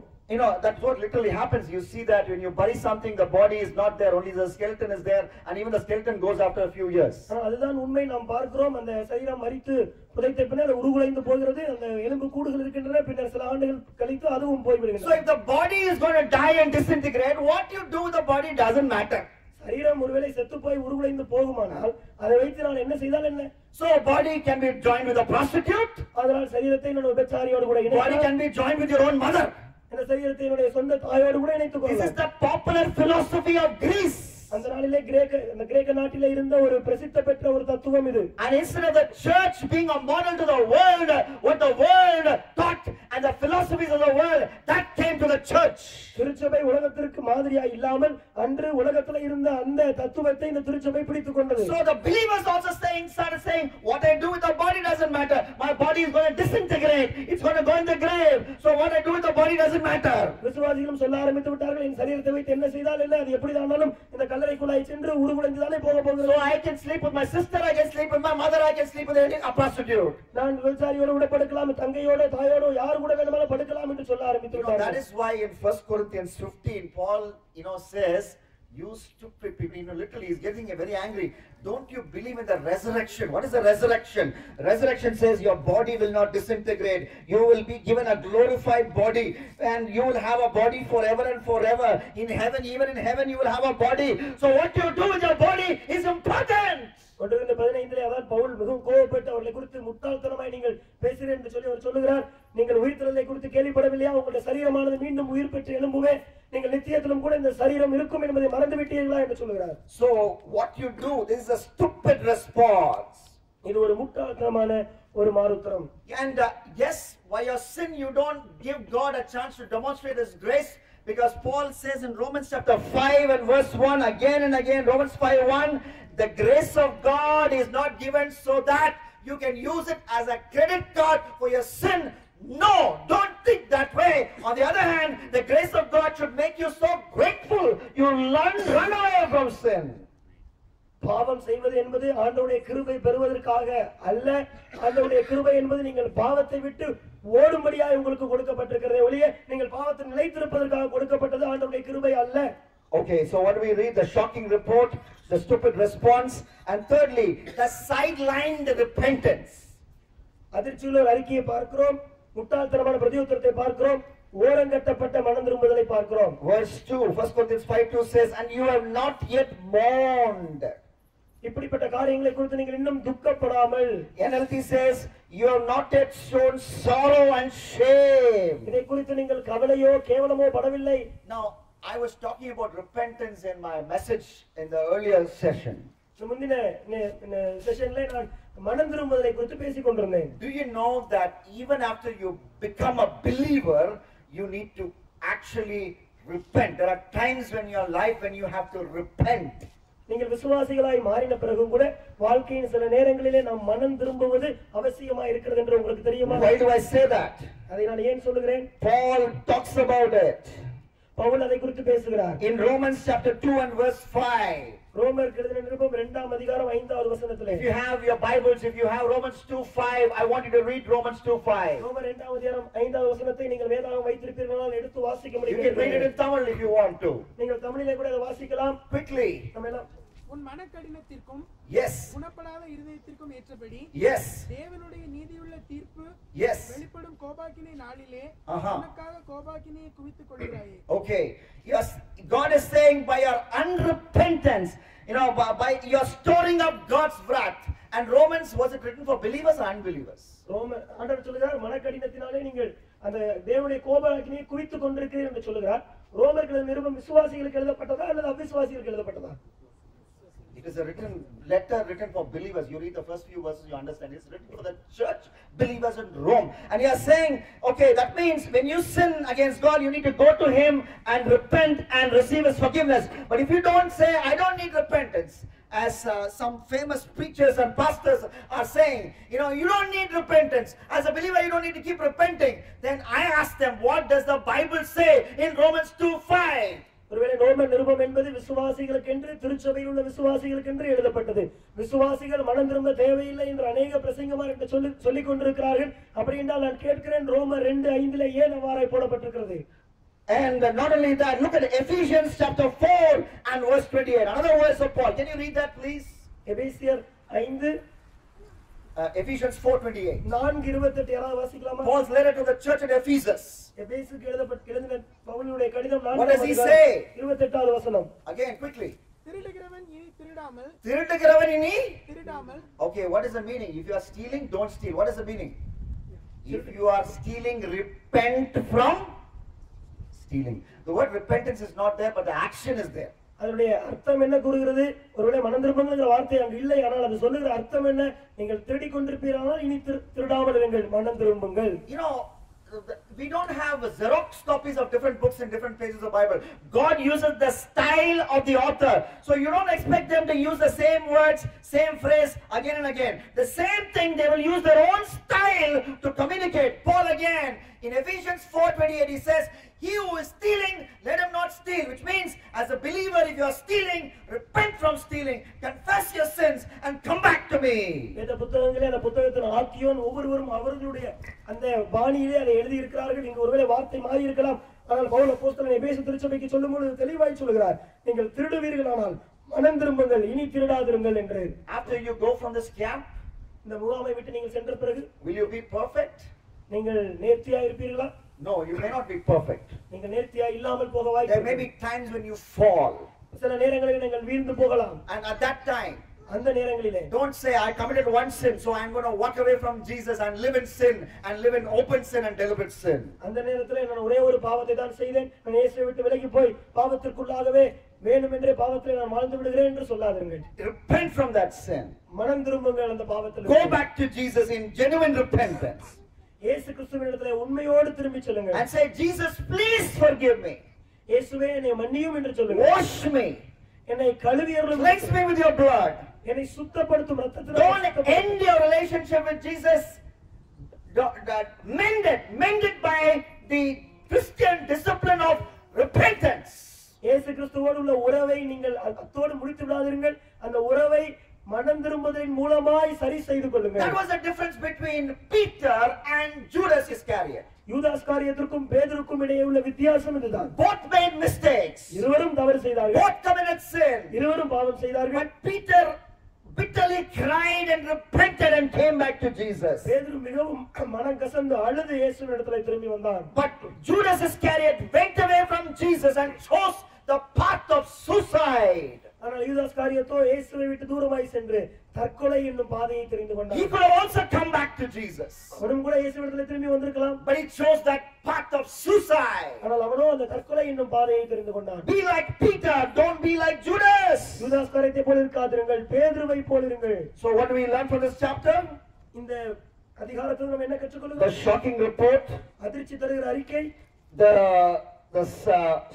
Speaker 1: That's what literally happens. You see that when you bury something, the body is not there, only the skeleton is there, and even the skeleton goes after a few years.
Speaker 2: அதுதான் உண்மை. நாம் பார்க்கிறோம் அந்த சரீரம் மரித்து புதைத்த பின்னர் உருகுலைந்து போகிறது. அந்த எலும்பு கூடுகள் இருக்கின்றன. பின்னர் சில ஆண்டுகள் கழித்து அதுவும் போய் விடுகிறது.
Speaker 1: So if the body is going to die and disintegrate, what you do with the body doesn't matter.
Speaker 2: சரீரம் ஒருவேளை செத்து போய் உருகுலைந்து போகுமானால் அதை வைத்து நான் என்ன செய்தால் என்ன?
Speaker 1: So body can be joined with a prostitute.
Speaker 2: அதனால் சரீரத்தை நான் விபச்சாரியோடு கூட இணைக்கலாம்.
Speaker 1: Body can be joined with your own mother.
Speaker 2: இந்த சரீரத்தை என்னுடைய சொந்த தாயோடு கூட இணைத்துக் கொள்ளலாம்.
Speaker 1: This is the popular philosophy of Greece.
Speaker 2: அந்த நாளிலே கிரேக்க நாட்டிலே இருந்த ஒரு பிரசித்த பெற்ற ஒரு தத்துவம் இது.
Speaker 1: And instead of the church being a model to the world, what the world taught and the philosophies of the world, that came to the church.
Speaker 2: திருச்சபை உலகத்திற்கு மாதிரியா இல்லாமல் அன்று உலகத்துல இருந்த அந்த தத்துவத்தை இந்த திருச்சபை பிடித்துக் கொண்டது.
Speaker 1: So the believers also started saying, what I do with the body doesn't matter. My body is going to disintegrate. It's going to go in the grave. So what I do with the body doesn't matter.
Speaker 2: விசுவாசிகளும் சொல்ல ஆரம்பித்து விட்டார்கள், என் சரீரத்தை வைத்து என்ன செய்தால் என்ன, அது எப்படிதானாலும் இந்த கல்லறைக்குள்ளாய் சென்று உருகுலைந்துதானே போக போகிறது.
Speaker 1: So I can sleep with my sister, I can sleep with my mother, I can sleep with a prostitute.
Speaker 2: நான் விபச்சாரியோடு கூட படுக்கலாம், தங்கையோட தாயோட யார் கூட வேணுமானாலும் படுக்கலாம் என்று சொல்ல ஆரம்பித்து விட்டார்கள்.
Speaker 1: That is why in 1 Corinthians 15 Paul says, you stupid people, literally he's getting very angry. Don't you believe in the resurrection? What is the resurrection? Resurrection says your body will not disintegrate. You will be given a glorified body, and you will have a body forever and forever. In heaven, even in heaven you will have a body. So what you do with your body is important.
Speaker 2: ஒன்றிலிருந்து 15 அதான் பவுல் மிகவும் கோபப்பட்டு அவர்களை குறித்து முட்டாள்தனமாய் நீங்கள் பேசுகிறேன் என்று சொல்லி அவர் சொல்லுகிறார். சரீரமானது மீண்டும் உயிர் பெற்று எழும்புவேன், நீங்கள் நித்தியத்திலும் கூட இந்த சரீரம் இருக்கும் என்பதை மறந்து விட்டீர்களா என்று சொல்கிறார்.
Speaker 1: So what you do, this is a stupid response.
Speaker 2: இது ஒரு முட்டாள்தனமான ஒரு மாறுத்தரம்.
Speaker 1: And yes, by your sin you don't give God a chance to demonstrate his grace, because Paul says in Romans chapter 5 and verse 1 again and again, Romans 5:1, the grace of God is not given so that you can use it as a credit card for your sin. No, don't think that way. On the other hand, the grace of God should make you so grateful you run away from sin.
Speaker 2: பாவம் செய்வது என்பது ஆண்டவருடைய கிருபை பெறுவதற்காக அல்ல. ஆண்டவருடைய கிருபை என்பது நீங்கள் பாவத்தை விட்டு ஓடும்படியாக உங்களுக்கு கொடுக்கப்பட்டிருக்கிறதே ஒழிய நீங்கள் பாவத்தில் நிலைத்திருப்பதற்காக கொடுக்கப்பட்டது ஆண்டவருடைய கிருபை அல்ல.
Speaker 1: Okay, so what do we read? The shocking report, the stupid response, and thirdly, the sidelined repentance.
Speaker 2: அதிர்ச்சியுள்ள அறிக்கையை பார்க்கிறோம், முட்டாள்தனமான பிரதியுத்தரத்தை பார்க்கிறோம், ஓரங்கட்டப்பட்ட மனம் திரும்புதலை பார்க்கிறோம்.
Speaker 1: Verse 2, 1 Corinthians 5:2 says, and you have not yet mourned.
Speaker 2: இப்படிப்பட்ட காரியங்களை குறித்து நீங்கள் இன்னும் துக்கப்படாமல்.
Speaker 1: NLT says, you have not yet shown sorrow and shame.
Speaker 2: இதை குறித்து நீங்கள் கவலையோ கேவலமோ படவில்லை.
Speaker 1: Now, I was talking about repentance in my message in the earlier session.
Speaker 2: முந்தின செஷன்ல நான் மனம் திரும்புதலை குறித்து பேசிக் கொண்டிருந்தேன்.
Speaker 1: Do you know that even after you become a believer, you need to actually repent? There are times when your life when you have to repent.
Speaker 2: நீங்கள் விசுவாசிகளாய் மாறின பிறகு கூட வாழ்க்கையின் சில நேரங்களிலே நாம் மனம் திரும்புவது அவசியமா இருக்கிறது என்று உங்களுக்கு தெரியுமா?
Speaker 1: Why do I say that?
Speaker 2: அதை நான் ஏன் சொல்லுகிறேன்?
Speaker 1: Paul talks about it.
Speaker 2: Pavul அதை குறித்து பேசுகிறார்.
Speaker 1: In Romans chapter 2 and verse 5.
Speaker 2: ரோமர் எழுதின நிருபம் 2ஆம் அதிகாரம் 5வது வசனத்திலே.
Speaker 1: If you have your Bibles, if you have Romans 2:5, I want you to read Romans 2:5.
Speaker 2: ரோமர் 2ஆம் அதிகாரம் 5வது வசனத்தை நீங்கள் வேதாகமம் வைத்திருப்பீர்களானால் எடுத்து வாசிக்க முடியும்.
Speaker 1: You can read it in Tamil if you want to.
Speaker 2: நீங்கள் தமிழிலே கூட அதை வாசிக்கலாம்.
Speaker 1: Quickly.
Speaker 2: நம்ம எல்லாம்
Speaker 3: உன் மனக்கடினத்திற்கும்
Speaker 1: Yes.
Speaker 3: குணப்படாத இருதயத்திற்கும் ஏற்றபடி
Speaker 1: Yes.
Speaker 3: தேவனுடைய நீதியுள்ள தீர்ப்பு
Speaker 1: Yes.
Speaker 3: வெளிப்படும் கோபாக்கினை நாளிலே
Speaker 1: Uh-huh.
Speaker 3: உனக்காக கோபாக்கினையை குவித்துக் கொள்கிறாயே.
Speaker 1: Okay. Yes. God is saying by your unrepentance, by you're storing up God's wrath. And Romans, was it written for believers or unbelievers?
Speaker 2: ரோமர் ஆண்டவர் சொல்கிறார் மனக்கடினத்தினாலே நீங்கள் அந்த தேவனுடைய கோபாக்கினையை குவித்துக் கொண்டிருக்கிறீர்கள் என்று சொல்கிறார். ரோமர்கள் நிருபம் விசுவாசிகளுக்கு எழுதப்பட்டதா அல்லது அவிசுவாசிகளுக்கு எழுதப்பட்டதா?
Speaker 1: It is a letter written for believers. You read the first few verses, you understand. It's written for the church believers in Rome. And you are saying, okay, that means when you sin against God, you need to go to Him and repent and receive His forgiveness. But if you don't say, I don't need repentance, as some famous preachers and pastors are saying, you don't need repentance. As a believer, you don't need to keep repenting. Then I ask them, what does the Bible say in Romans 2:5?
Speaker 2: ஒருவேளை ரோமர் நிருபம் என்பது விசுவாசிகளுக்கென்று திருச்சபையில் உள்ள விசுவாசிகளுக்கென்று எழுதப்பட்டது. விசுவாசிகள் மனம் திரும்ப தேவையில்லை என்று அநேக பிரசங்கமார் என்று சொல்லிக் கொண்டிருக்கிறார்கள். அப்படி என்றால் நான் கேட்கிறேன், ரோமர் 2:5 ஏன் அவ்வாறாய் போடப்பட்டிருக்கிறது?
Speaker 1: And not only that, look at Ephesians chapter 4 and verse 28. Another verse of Paul. Can you read that, please?
Speaker 2: எபேசியர் 5
Speaker 1: Ephesians 4:28.
Speaker 2: 4:28 யாராவது வாசிக்கலாமா?
Speaker 1: Paul's letter to the church at Ephesus.
Speaker 2: எபேசுக்கு எழுதின பவுலுடைய கடிதம் 4
Speaker 1: What does he say?
Speaker 2: 28வது வசனம்.
Speaker 1: Again, quickly.
Speaker 3: திருடுகிறவன் இனி திருடாமல் திருடாமல்.
Speaker 1: Okay, what is the meaning? If you are stealing, don't steal. What is the meaning? If you are stealing, repent from stealing. The word repentance is not there, but the action is there.
Speaker 2: அதனுடைய அர்த்தம் என்ன கூறுகிறது? ஒருவேளை மனம் திரும்புங்கிற வார்த்தை அங்கு இல்லை, ஆனால் அது சொல்லுகிற அர்த்தம் என்ன? நீங்கள் திருடிக் கொண்டிருப்பீர்களானால் இனி திருடாமல் இருங்கள், மனம் திரும்புங்கள்.
Speaker 1: We don't have Xerox copies of different books in different places of the Bible. God uses the style of the author. So you don't expect them to use the same words, same phrase again and again. The same thing, they will use their own style to communicate. Paul again, in Ephesians 4:28, he says, he who is stealing, let him not steal. Which means, as a believer, if you are stealing, repent from stealing, confess your sins, and come back to me.
Speaker 2: இந்த புத்தகங்களே, அந்த புத்தகத்தின் ஆக்கியோன் ஒவ்வொருவரும் அவர்களுடைய அந்த பாணியிலே அதை எழுதி இருக்கிறார்கள். இங்கு ஒருவேளை வார்த்தை மாறி இருக்கலாம், ஆனால் பவுல் அப்போஸ்தலன் எபேசு திருச்சபைக்கு சொல்லும்போது தெளிவாய் சொல்கிறார், நீங்கள் திருடுவீர்களானால் மனம் திரும்புங்கள், இனி திருடாதிருங்கள் என்று.
Speaker 1: After you go from this camp,
Speaker 2: இந்த முகாமை விட்டு நீங்கள் சென்ற பிறகு
Speaker 1: will you be perfect?
Speaker 2: நீங்கள் நேர்த்தியா இருப்பீர்களா?
Speaker 1: No, you may not be perfect.
Speaker 2: நீங்கள் நேர்த்தியா இல்லாமல் போக
Speaker 1: There may be times when you fall.
Speaker 2: சில நேரங்களில் நீங்கள் வீழ்ந்து போகலாம்.
Speaker 1: And at that time,
Speaker 2: அந்த நேரங்களிலே
Speaker 1: Don't say, I committed one sin, so I'm going to walk away from Jesus and live in sin and live in open sin and deliberate sin.
Speaker 2: அந்த நேரத்திலே நான் ஒரே ஒரு பாவத்தை தான் செய்தேன், நான் இயேசுவை விட்டு விலகி போய் பாவத்திற்குள்ளாகவே வேண்டுமென்றே பாவத்திலே நான் வாழ்ந்து விடுகிறேன் என்று சொல்லாதீர்கள்.
Speaker 1: Repent from that sin.
Speaker 2: மனம் திரும்புங்கள் அந்த பாவத்திலிருந்து.
Speaker 1: Go back to Jesus in genuine repentance.
Speaker 2: இயேசு கிறிஸ்துவினிடத்திலே உண்மையோடு திரும்பி செல்லுங்கள்.
Speaker 1: And say, Jesus, please forgive me.
Speaker 2: இயேசுவே என்னை மன்னியும் என்று சொல்லுங்கள்.
Speaker 1: Wash me.
Speaker 2: என்னை கழுவி அருளும்.
Speaker 1: Cleanse me with your blood.
Speaker 2: என்னை சுத்தப்படுத்தும் இரத்தத்தினால்.
Speaker 1: Don't end your relationship with Jesus. Mend it by the Christian discipline of repentance.
Speaker 2: இயேசு கிறிஸ்துவோடு உள்ள உறவை நீங்கள் அத்தோடு முடித்து விடாதீர்கள். அந்த உறவை மனம் திரும்புவதன் மூலமாய் சரி செய்து கொள்ளுங்கள்.
Speaker 1: That was the difference between Peter and Judas Iscariot.
Speaker 2: யூதாஸ் காரியத்திற்கும் பேதுருக்கும் இடையே உள்ள வித்தியாசம் இதுதான்.
Speaker 1: Both made mistakes.
Speaker 2: இருவரும் தவறு செய்தார்கள்.
Speaker 1: Both committed sin.
Speaker 2: இருவரும் பாவம் செய்தார்கள்.
Speaker 1: But Peter bitterly cried and repented and came back to Jesus.
Speaker 2: பேதுரு மிகவும் மனம் கசந்து அழுது இயேசுவினிடத்தில் திரும்பி வந்தான்.
Speaker 1: But Judas Iscariot went away from Jesus and chose the path of suicide.
Speaker 2: ஆனால் யூதாஸ் காரியத்தோ இயேசுவை விட்டு தூரமாய் சென்று தற்கொலை என்னும் பாதையை தெரிந்து கொண்டான்.
Speaker 1: He could have also come back to Jesus.
Speaker 2: அவனும் கூட இயேசுவினிடத்தில் திரும்பி வந்திருக்கலாம்.
Speaker 1: But he chose that path of suicide.
Speaker 2: ஆனால் அவனோ அந்த தற்கொலை என்னும் பாதையை தெரிந்து கொண்டான்.
Speaker 1: Be like Peter, don't be like Judas.
Speaker 2: யூதாஸ் காரியத்தை போல இருக்காதீர்கள், பேதுருவை போல இருங்கள்.
Speaker 1: So what do we learn from this chapter?
Speaker 2: இந்த அதிகாரத்தில் நாம் என்ன கற்றுக்கொள்கிறோம்?
Speaker 1: The shocking report,
Speaker 2: அதிர்ச்சி தருகிற அறிக்கை,
Speaker 1: the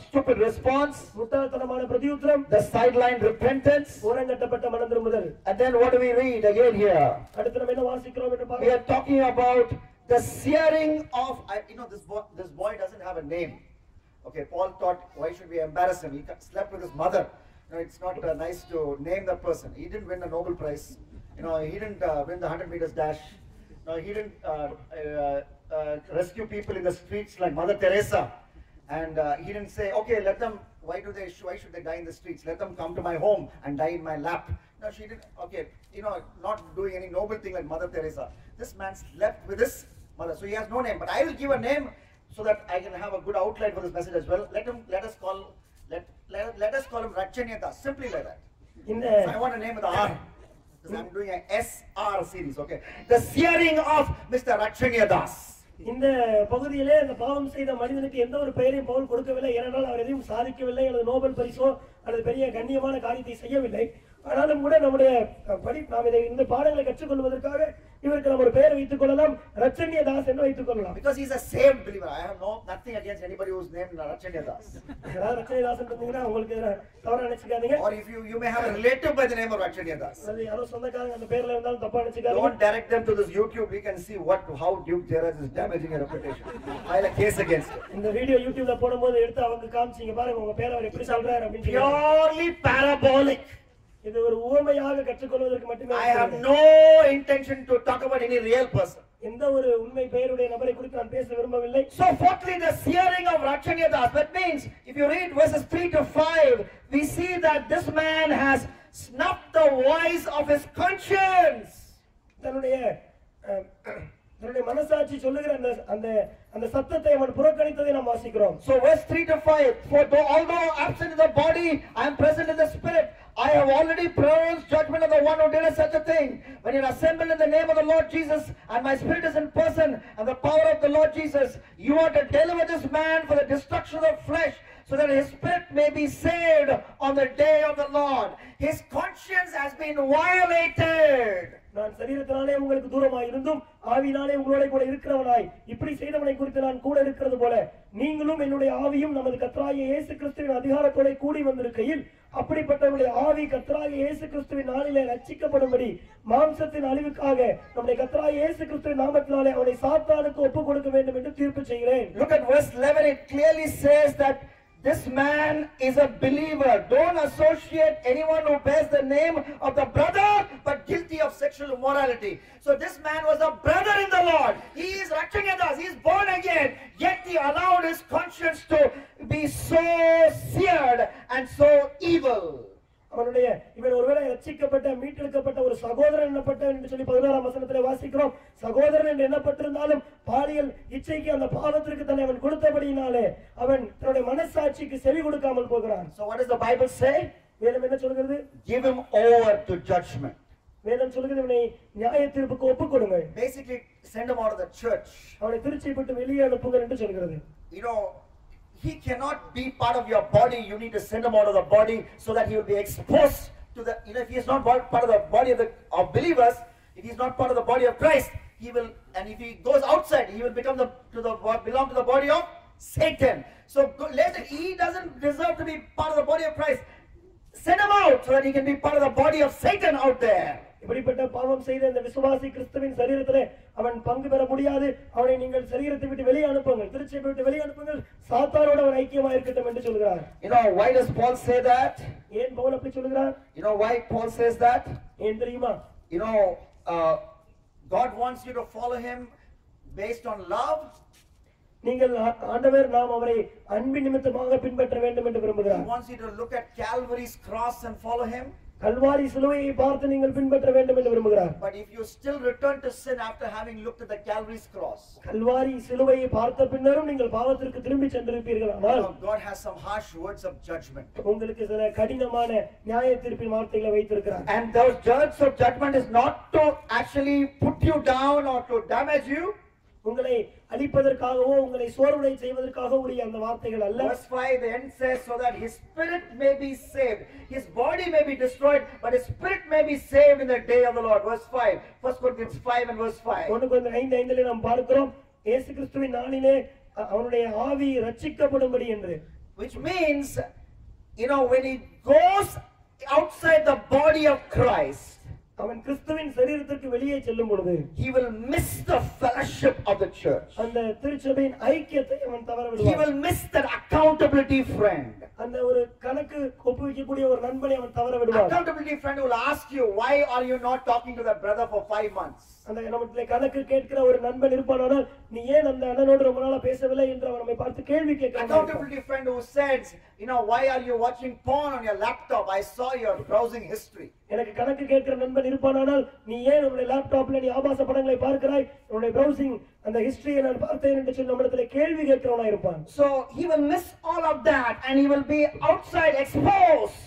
Speaker 1: stupid response,
Speaker 2: முட்டாள்தனமான பிரதியுத்தரம்,
Speaker 1: the sideline repentance,
Speaker 2: ஓரங்கட்டப்பட்ட மனம் திரும்புதல்.
Speaker 1: and then what do we read again here?
Speaker 2: அடுத்து நாம் என்ன வாசிக்கிறோம் என்று
Speaker 1: We
Speaker 2: பார்க்கலாம்.
Speaker 1: are talking about the searing of, this boy doesn't have a name. Okay, Paul thought, why should we embarrass him? He slept with his mother. It's not nice to name the person. He didn't win the Nobel Prize. He didn't win the 100 meters dash. No, he didn't rescue people in the streets like Mother Teresa. And he didn't say, okay, why should they die in the streets? Let them come to my home and die in my lap. No, she didn't, okay, not doing any noble thing like Mother Teresa. This man slept with his mother, so he has no name. But I will give a name so that I can have a good outline for this message as well. Let us call him Ratchanyadas, simply like that. I want a name with a R. Because I'm doing a SR series, okay? The searing of Mr. Ratchanyadas.
Speaker 2: இந்த பகுதியிலே அந்த பாவம் செய்த மனிதனுக்கு எந்த ஒரு பெயரையும் பவுல் கொடுக்கவில்லை. ஏனென்றால் அவர் எதையும் சாதிக்கவில்லை, அல்லது நோபல் பரிசோ அல்லது பெரிய கண்ணியமான காரியத்தை செய்யவில்லை. ஆனாலும் கூட நம்முடைய நாம் இந்த பாடங்களை கற்றுக்கொள்வதற்காக இவருக்கு நம்ம ஒரு பெயர் வைத்துக் கொள்ளலாம், ரட்சண்யதாஸ் என்று வைத்துக் கொள்ளலாம்.
Speaker 1: Because he is a saved believer. I have nothing against anybody who is named Ratchanyadas.
Speaker 2: ரட்சண்யதாஸ் இருந்தீங்கன்னா உங்களுக்கு தவறா நினைச்சுக்காதீங்க.
Speaker 1: Or if you may have a relative by the name of Ratchanyadas.
Speaker 2: அது யாரோ சொந்தக்காரங்க அந்த பேர்ல இருந்தாலும் தப்பா நினைச்சுக்காதீங்க.
Speaker 1: Don't direct them to this YouTube. We can see how Duke Jairus is damaging your reputation. File a case against him.
Speaker 2: இந்த video YouTubeல போடும்போது எடுத்து அவங்க காமிச்சீங்க பாருங்க உங்க பேரை அவர் எப்படி சொல்றாரு அப்படின்னு.
Speaker 1: Purely parabolic.
Speaker 2: இது ஒரு உவமையாக கற்றுக்கொள்வதற்கு மட்டுமே.
Speaker 1: I have no intention to talk about any real person.
Speaker 2: எந்த ஒரு உண்மை பெயருடைய நபரை குறித்து நான் பேச விரும்பவில்லை.
Speaker 1: So fourthly, the searing of Ratchanyadas. That means if you read verses 3 to 5, we see that this man has snuffed the voice of his conscience.
Speaker 2: தன்னுடைய மனசாட்சி சொல்லுகிற அந்த சத்தத்தை அவன் புறக்கணித்ததை நாம் வாசிக்கிறோம்.
Speaker 1: So verse 3 to 5, for although absent in the body, I am present in the spirit. I have already pronounced judgment of the one who did such a thing. When you are assembled in the name of the Lord Jesus, and my spirit is in person, and the power of the Lord Jesus, you are to deliver this man for the destruction of the flesh, so that his spirit may be saved on the day of the Lord. His conscience has been violated.
Speaker 2: நான் சரீரத்தினாலே உங்களுக்கு தூரமாய் இருந்தும் ஆவியினாலே உங்களோட கூட இருக்கிறவனாய் இப்படி செய்தவனை குறித்து நான் கூட இருக்கிறது போல நீங்களும் என்னுடைய ஆவியும் நமது கர்த்தராகிய இயேசு கிறிஸ்துவின் அதிகாரத்தோட கூடி வந்திருக்கையில் அப்படிப்பட்டவருடைய ஆவி கர்த்தராகிய இயேசு கிறிஸ்துவின் நாளிலே ரட்சிக்கப்படும்படி மாம்சத்தின் அழிவுக்காக நம்முடைய கர்த்தராகிய இயேசு கிறிஸ்துவின் நாமத்தினாலே அவனை சாத்தானுக்கு ஒப்புக் கொடுக்க வேண்டும் என்று தீர்ப்பு செய்கிறேன்.
Speaker 1: Look at verse 11. It clearly says that this man is a believer. Don't associate anyone who bears the name of the brother but guilty of sexual immorality. So this man was a brother in the Lord. He is Ratchanyadas. He is born again. Yet he allowed his conscience to be so seared and so evil.
Speaker 2: அவனுடைய இவன் ஒருவேளை ரட்சிக்கப்பட்ட மீட்டெடுக்கப்பட்ட ஒரு சகோதரன் எண்ணப்பட்ட என்று சொல்லி 16ஆம் வசனத்திலே வாசிக்கிறோம். சகோதரன் என்று எண்ணப்பட்டிருந்தாலும் பாலியல் இச்சைக்கு அந்த பாவத்திற்கு தன்னை அவன் கொடுத்தபடியினாலே அவன் தன்னுடைய மனசாட்சிக்கு செவி கொடுக்காமல் போகிறான்.
Speaker 1: So what does the Bible say?
Speaker 2: வேதம் என்ன சொல்கிறது?
Speaker 1: Give him over to judgment.
Speaker 2: வேதம் சொல்கிறது இவனை நியாய தீர்ப்புக்கு ஒப்புக் கொடுங்கள்.
Speaker 1: Basically, send him out of the church.
Speaker 2: அவனை திருச்சை விட்டு வெளியே அனுப்புங்கள் என்று சொல்கிறது.
Speaker 1: You know, he cannot be part of your body. You need to send him out of the body so that he will be exposed to the, if he is not part of the body of believers, if he is not part of the body of Christ, he will, and if he goes outside, he will belong to the body of Satan. So later, he doesn't deserve to be part of the body of Christ. Send him out so that he can be part of the body of Satan out there.
Speaker 2: இப்படிப்பட்ட பாவம் செய்த இந்த விசுவாசி கிறிஸ்துவின் சரீரத்திலே அவன் பங்கு பெற முடியாது. அவனை நீங்கள் சரீரத்தை விட்டு வெளியே அனுப்புங்கள், திருச்சை விட்டு வெளியே அனுப்புங்கள், சாத்தானோடு அவன் ஐக்கியமாக இருக்கட்டும் என்று சொல்கிறார்.
Speaker 1: You know why does Paul say that?
Speaker 2: ஏன் பவுல் அப்படி சொல்கிறார்?
Speaker 1: You know why Paul says that?
Speaker 2: ஏன் தெரியுமா?
Speaker 1: You know, God wants you to follow him based on love.
Speaker 2: நீங்கள் ஆண்டவர் நாம் அவரை அன்பின் நிமித்தமாக பின்பற்ற வேண்டும் என்று விரும்புகிறார்.
Speaker 1: He wants you to look at Calvary's cross and follow him.
Speaker 2: Kalvari சிலுவையை பார்த்து நீங்கள் பின்பற்ற வேண்டும் என்று விரும்புகிறார்.
Speaker 1: But if you still return to sin after having looked at the Calvary's cross,
Speaker 2: Kalvari சிலுவையை பார்த்த பின்னரும் நீங்கள் பாவத்திற்கு திரும்பி சென்றிருப்பீர்களானால்
Speaker 1: God has some harsh words of judgment.
Speaker 2: உங்களுக்கு சில கடினமான நியாய தீர்ப்பின் வார்த்தைகளை வைத்திருக்கிறார்.
Speaker 1: And those words of judgment is not to actually put you down or to damage you.
Speaker 2: உங்களை அழிப்பதற்காகவோ உங்களை சோர்வடை செய்வதற்காக உரிய அந்த வார்த்தைகள் அல்ல.
Speaker 1: Verse 5 the end says so that his spirit may be saved, his body may be destroyed, but his spirit may be saved in the day of the Lord. Verse 5, 1 Corinthians 5 and verse 5.
Speaker 2: 1 Corinthians 5:5 நாம் பார்க்கிறோம் இயேசு கிறிஸ்துவின் நாளிலே அவருடைய ஆவி ரட்சிக்கப்படும்படி என்று.
Speaker 1: Which means, you know, when he goes outside the body of Christ,
Speaker 2: அவன் கிறிஸ்துவின் சரீரத்திற்கு வெளியே செல்லும் பொழுது
Speaker 1: he will miss the fellowship of the church.
Speaker 2: அந்த திருச்சபையின் ஐக்கியத்தை அவன் தவற
Speaker 1: He
Speaker 2: விடுவான்.
Speaker 1: will miss that accountability friend.
Speaker 2: அந்த ஒரு கணக்கு ஒப்புவிக்கக்கூடிய ஒரு நண்பனை அவன் தவற விடுவான்.
Speaker 1: Accountability friend will ask you, why are you not talking to that brother for 5 months?
Speaker 2: அந்த நம்மிடத்திலே கணக்கு கேட்கிற ஒரு நண்பன் இருப்பானால் நீ ஏன் அந்த அண்ணனோடு ரொம்ப நாளா பேசவில்லை என்று அவன் நம்மை பார்த்து கேள்வி கேட்கிறான்.
Speaker 1: Accountability friend who says, you know, why are you watching porn on your laptop? I saw your browsing history.
Speaker 2: எனக்கு கணக்கு கேட்கிற நண்பன் இருப்பானால் நீ ஏன் உன்னுடைய லேப்டாப்ல நீ ஆபாச படங்களை பார்க்கிறாய், உன்னுடைய பிரவுசிங் அந்த ஹிஸ்டரியை நான் பார்த்தேன் என்று சொல்லி நம்மிடத்திலே கேள்வி கேட்கிறவனா இருப்பான்.
Speaker 1: So he will miss all of that and he will be outside exposed.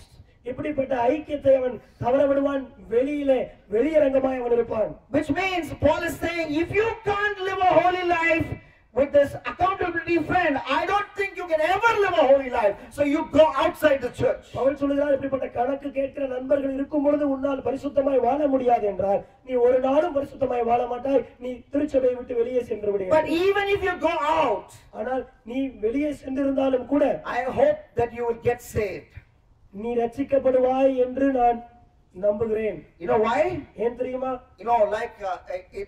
Speaker 2: இப்படிப்பட்ட ஐக்கியத்தை அவன் தவற விடுவான். வெளியிலே வெளியரங்கமாய் அவன் இருப்பான்.
Speaker 1: Which means Paul is saying, if you can't live a holy life with this accountability friend, I don't think you can ever live a holy life. So you go outside the church.
Speaker 2: Pavul சொல்கிறார், இப்படிப்பட்ட கணக்கு கேட்கிற நண்பர்கள் இருக்கும் பொழுது உன்னால் பரிசுத்தமாய் வாழ முடியாது என்றால் நீ ஒரு நாளும் பரிசுத்தமாய் வாழ மாட்டாய். நீ திருச்சபையை விட்டு வெளியே சென்று விடு.
Speaker 1: But even if you go out,
Speaker 2: ஆனால் நீ வெளியே சென்றிருந்தாலும் கூட
Speaker 1: I hope that you will get saved.
Speaker 2: நீ ரட்சிக்கப்படுவாய் என்று நான் நம்புகிறேன்.
Speaker 1: You know why?
Speaker 2: ஏன் தெரியுமா?
Speaker 1: You know, like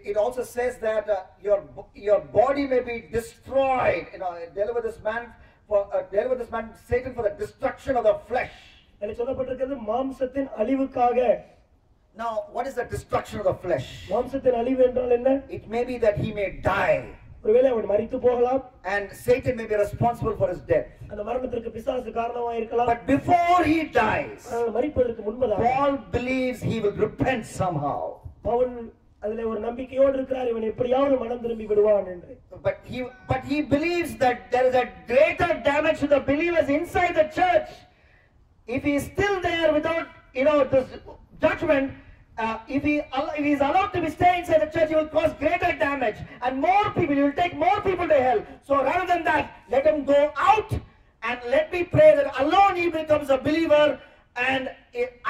Speaker 1: it also says that your body may be destroyed. You know, deliver this man Satan for the destruction of the flesh.
Speaker 2: அது சொல்லப்பட்டிருக்கிறது மாம்சத்தின் அழிவுக்காக.
Speaker 1: Now, what is the destruction of the flesh?
Speaker 2: மாம்சத்தின் அழிவு என்றால் என்ன?
Speaker 1: It may be that he may die.
Speaker 2: ஒருவேளை அவன் மரித்து போகலாம்.
Speaker 1: And Satan may be responsible for his death.
Speaker 2: அந்த மரணத்திற்கு பிசாசு காரணமாக இருக்கலாம்.
Speaker 1: But before he dies,
Speaker 2: மரிப்பதற்கு முன்பதாக
Speaker 1: Paul believes he will repent somehow.
Speaker 2: Pavul அதிலே ஒரு நம்பிக்கையோடு இருக்கிறார், இவன் எப்படியாவது மனம் திரும்பி விடுவான் என்று.
Speaker 1: But he believes that there is a greater damage to the believers inside the church if he is still there without, you know, this judgment. If he is allowed to stay inside the church, he will cause greater damage and more people. He will take more people to hell. So rather than that, let him go out and let me pray that alone he becomes a believer, and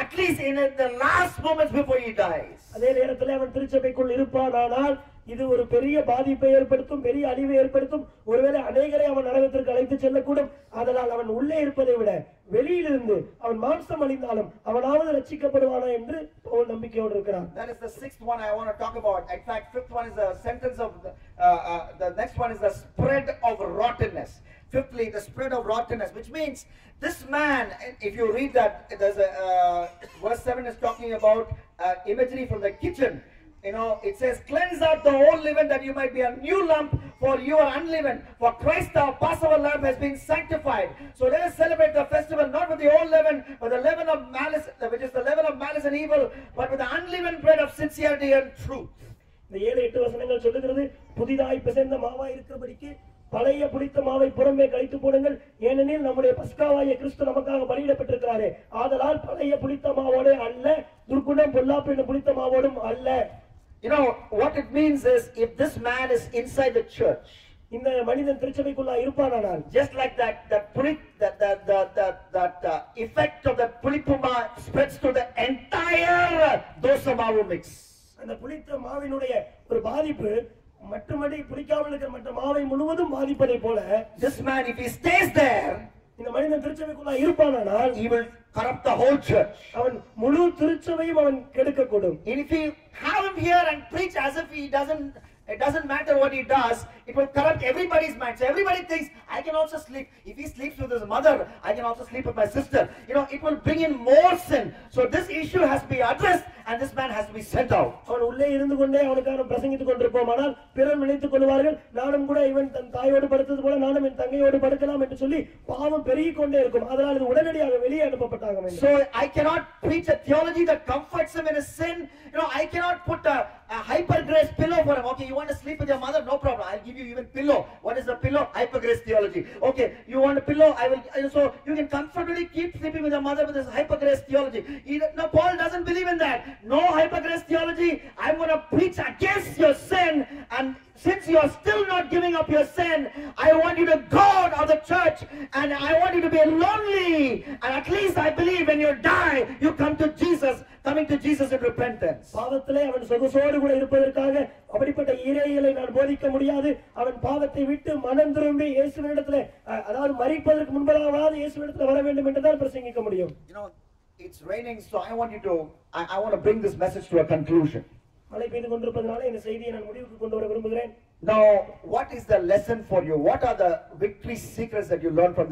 Speaker 1: at least in the last moments before he dies.
Speaker 2: அதே நேரத்தில் அவன் திருச்சபைக்குள் இருப்பானால் இது ஒரு பெரிய பாதிப்பை ஏற்படுத்தும், பெரிய அழிவை ஏற்படுத்தும். ஒருவேளை அநேகரை அவன் நரகத்திற்கு அழைத்து செல்லக்கூடும். அதனால் அவன் உள்ளே இருப்பதை விட வெளியிலிருந்து அவன் மாம்சம் அழிந்தாலும் அவனாவது ரட்சிக்கப்படுவானா என்று பவுல் நம்பிக்கையோடு இருக்கிறான்.
Speaker 1: That is the sixth one I want to talk about. In fact, fifth one is the sentence of the next one is the spread of rottenness. Fifthly, the spread of rottenness, which means this man, if you read that, there's a verse 7 is talking about imagery from the kitchen. You know, it says, cleanse out the old leaven that you might be a new lump, for you are unleavened. For Christ our Passover lamb has been sanctified. So let us celebrate the festival not with the old leaven, but the leaven of malice, which is the leaven of malice and evil, but with the unleavened bread of sincerity and truth.
Speaker 2: இந்த 7-8 வசனங்கள் சொல்லுகிறது, புதிதாய் பிசைந்த மாவாய் இருக்கிறபடிக்கு பழைய புளித்த மாவை புறம்பே கழித்து போடுங்கள், ஏனெனில் நம்முடைய பஸ்காவாகிய கிறிஸ்து நமக்காக பலியிடப்பட்டிருக்கிறாரே. ஆதலால் பழைய புளித்த மாவோடு அல்ல, துர்க்குணம் பொல்லாப்பு என்னும் புளித்த மாவோடும் அல்ல.
Speaker 1: You know what it means is, if this man is inside the church,
Speaker 2: இந்த மனிதன் திருச்சபைக்குள்ள இருப்பானால்,
Speaker 1: just like that effect of that pulipuma spreads to the entire dosa mavu mix.
Speaker 2: அந்த புளித்த மாவினுடைய ஒரு பாதிப்பு மற்றபடி புளிக்காமல் இருக்கிற மற்ற மாவை முழுவதும் பாதிப்பதை போல,
Speaker 1: this man, if he stays there,
Speaker 2: இந்த மனிதன் திருச்சபைக்குள்ள இருப்பானால்,
Speaker 1: he will corrupt the whole church.
Speaker 2: அவன் முழு திருச்சபையும் அவன் கெடுக்கக்கூடும்.
Speaker 1: And if he have him here and preach as if it doesn't matter what he does, it will corrupt everybody's mind. So everybody thinks, I can also sleep. If he sleeps with his mother, I can also sleep with my sister. You know, it will bring in more sin. So this issue has to be addressed, and this man has to be sent out.
Speaker 2: அவன் உள்ளே இருந்து கொண்டே அவனுக்காக பிரசங்கித்துக் கொண்டிருப்போமானால் பிறர் நினைத்துக் கொள்வார்கள், நானும் கூட இவன் தன் தாயோடு படுத்தது போல நானும் என் தங்கையோடு படுக்கலாம் என்று சொல்லி பாவம் பெருகிக் கொண்டே இருக்கும். அதனால் இது உடனடியாக வெளியே அனுப்பப்பட்டாக வேண்டும்.
Speaker 1: So I cannot preach a theology that comforts him in his sin. You know, I cannot put a hyper grace pillow for him. Okay, you want to sleep with your mother? No problem. I'll give you even pillow. What is the pillow? Hyper grace theology. Okay, you want a pillow? I will. So you can comfortably keep sleeping with your mother with this hyper grace theology. No, Paul doesn't believe in that. No hyper grace theology. I'm going to preach against your sin, and since you are still not giving up your sin, I want you to go out of the church, and I want you to be lonely. And at least I believe when you die, you come to Jesus, coming to Jesus in repentance.
Speaker 2: பாவத்திலே அவன் சொகுசோடு கூட இருப்பதற்காக அப்படிப்பட்ட இறையியலை நான் போதிக்க முடியாது. அவன் பாவத்தை விட்டு மனம் திரும்பி இயேசுவினிடத்திலே, அதாவது மரிப்பதற்கு முன்பதாக இயேசுவினிடத்திலே வர வேண்டும் என்று தான் பிரசங்கிக்க முடியும்.
Speaker 1: You know, it's raining, so I want to bring this message to a conclusion.
Speaker 2: மழை பெய்து கொண்டிருப்பதனால இந்த செய்தியை நான் முடிவுக்கு கொண்டு வர விரும்புகிறேன்.
Speaker 1: Now, what is the lesson for you? What are the victory secrets that you learn from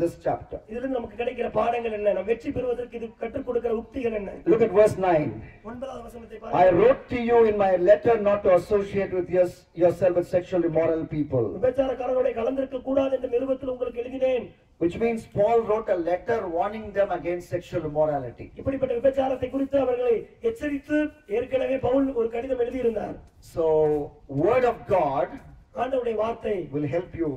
Speaker 1: this chapter?
Speaker 2: இதிலிருந்து நமக்கு கிடைக்கிற பாடங்கள் என்ன? நாம் வெற்றி பெறுவதற்கு இது கற்றுக் கொடுக்கிற உத்திகள் என்ன?
Speaker 1: Look at verse 9.
Speaker 2: 9வது வசனத்தை
Speaker 1: I wrote to you in my letter not to associate with yourself with sexually immoral people.
Speaker 2: விபச்சாரக்காரரோடு கலந்திருக்க கூடாது என்ற நிருபத்தில் உங்களுக்கு எழுதினேன்.
Speaker 1: Which means Paul wrote a letter warning them against sexual immorality.
Speaker 2: இப்படிப்பட்ட விபச்சாரத்தை குறித்து அவர்களை எச்சரித்து ஏற்கனவே பவுல் ஒரு கடிதம் எழுதி இருந்தார்.
Speaker 1: So word of God
Speaker 2: ஆண்டவருடைய வார்த்தை
Speaker 1: will help you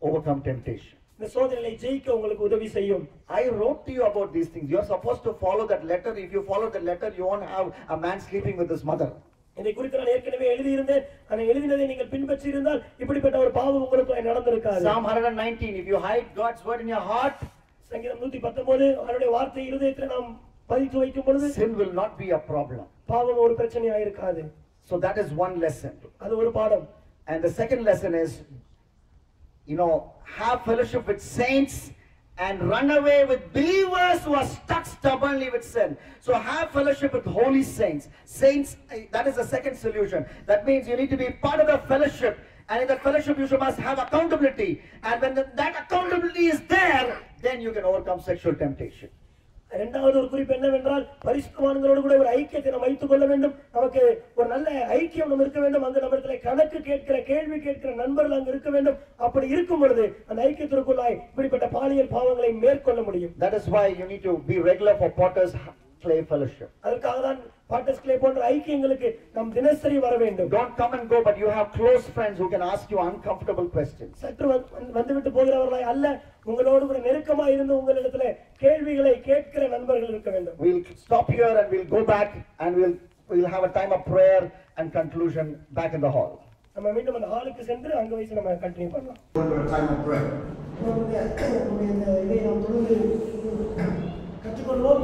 Speaker 1: overcome temptation.
Speaker 2: இந்த சோதனையை ஜெயிக்க உங்களுக்கு உதவி செய்யும்.
Speaker 1: I wrote to you about these things. You are supposed to follow that letter. If you follow the letter, you won't have a man sleeping with his mother.
Speaker 2: இதை குறித்து நான் ஏற்கனவே எழுதி இருந்தேன். அந்த எழுதினதை நீங்கள் பின்பற்றி இருந்தால் இப்படிப்பட்ட ஒரு பாவம் உங்களுக்கு நடந்திருக்காது.
Speaker 1: Psalm 119, if you hide God's word in your heart,
Speaker 2: சங்கீதம் 119 அவருடைய வார்த்தை இருதயத்தில் நாம் பதித்து வைக்கும் பொழுது
Speaker 1: sin will not be a problem.
Speaker 2: பாவம் ஒரு பிரச்சனையாக இருக்காது.
Speaker 1: So that is one lesson.
Speaker 2: அது ஒரு பாடம்.
Speaker 1: And the second lesson is, you know, have fellowship with saints and run away with believers who are stuck stubbornly with sin. So have fellowship with holy saints. Saints, that is the second solution. That means you need to be part of the fellowship. And in the fellowship you must have accountability. And when that accountability is there, then you can overcome sexual temptation.
Speaker 2: இரண்டாவது ஒரு குறிப்பு என்னவென்றால், பரிசுத்தவான்களோடு கூட ஒரு ஐக்கியத்தை நாம் வைத்துக் கொள்ள வேண்டும். நமக்கு ஒரு நல்ல ஐக்கியம் நம்ம இருக்க வேண்டும். அங்கு நம்மிடத்தில் கணக்கு கேட்கிற கேள்வி கேட்கிற நண்பர்கள் அங்கு இருக்க வேண்டும். அப்படி இருக்கும் பொழுது அந்த ஐக்கியத்திற்குள்ளாய் இப்படிப்பட்ட பாலியல் பாவங்களை மேற்கொள்ள முடியும்.
Speaker 1: That is why you need to be regular for Potter's Clay fellowship.
Speaker 2: அதற்காக தான் பாட்டர்ஸ் கிளே போன்ற ஐக்கியங்களுக்கு நாம் தினசரி வர வேண்டும்.
Speaker 1: Don't come and go, but you have close friends who can ask you uncomfortable questions.
Speaker 2: சற்று வந்துவிட்டு போகிறவர்களாய் அல்ல, உங்களோடு கூட நெருக்கமாக இருந்து உங்களிடத்தில் கேள்விகளை கேட்கிற நண்பர்கள் இருக்க வேண்டும்.
Speaker 1: We'll stop here and we'll go back and we'll have a time of prayer and conclusion back in the hall.
Speaker 2: நம்ம மீண்டும் அந்த ஹாலுக்கு சென்று அங்க வைத்து நம்ம கண்டினியூ பண்ணலாம்.
Speaker 1: A time of prayer.
Speaker 2: இதை நாம் தொடர்ந்து கற்றுக்கொள்வோம்.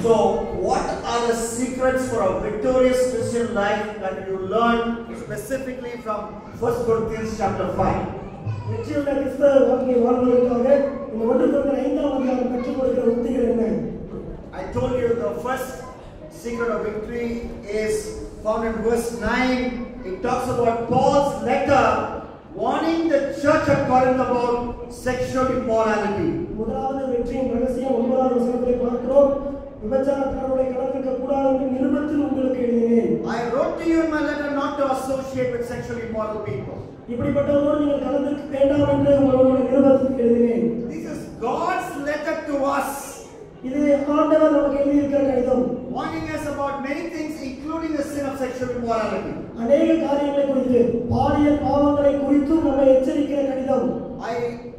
Speaker 1: So, what are the secrets for a victorious Christian life that you learn specifically from 1 Corinthians chapter 5?
Speaker 2: வெற்றியுள்ள கிறிஸ்தவ வாழ்க்கை வாழ்வதற்காக இந்த 1 கொரிந்தியர் 5ஆம் அதிகாரம் கற்றுக் கொடுக்கிற உத்திகள் என்ன?
Speaker 1: I told you the first secret of victory is found in verse 9. It talks about Paul's letter warning the church of Corinth about sexual immorality.
Speaker 2: முதலாவது வெற்றியின் ரகசியம் 9வது வசனத்திலே பார்க்கிறோம். விபச்சாரக்காரரோடு கலந்திருக்க கூடாது என்று நிருபத்தில் உங்களுக்கு எழுதினேன்.
Speaker 1: I wrote to you in my letter not to associate with sexually immoral people.
Speaker 2: இப்படிப்பட்டவர்களோடு நீங்கள் கலந்திருக்க வேண்டாம் என்று உங்களுடைய நிருபத்தில் எழுதினேன்.
Speaker 1: This is God's letter to us.
Speaker 2: இது ஆண்டவர் நமக்கு எழுதியிருக்கிற கடிதம்.
Speaker 1: Warning us about many things including the sin of sexual sexual immorality.
Speaker 2: அநேக காரியங்களை குறித்து பாலியல் பாவங்களை குறித்து நம்மை எச்சரிக்கிற கடிதம்.
Speaker 1: I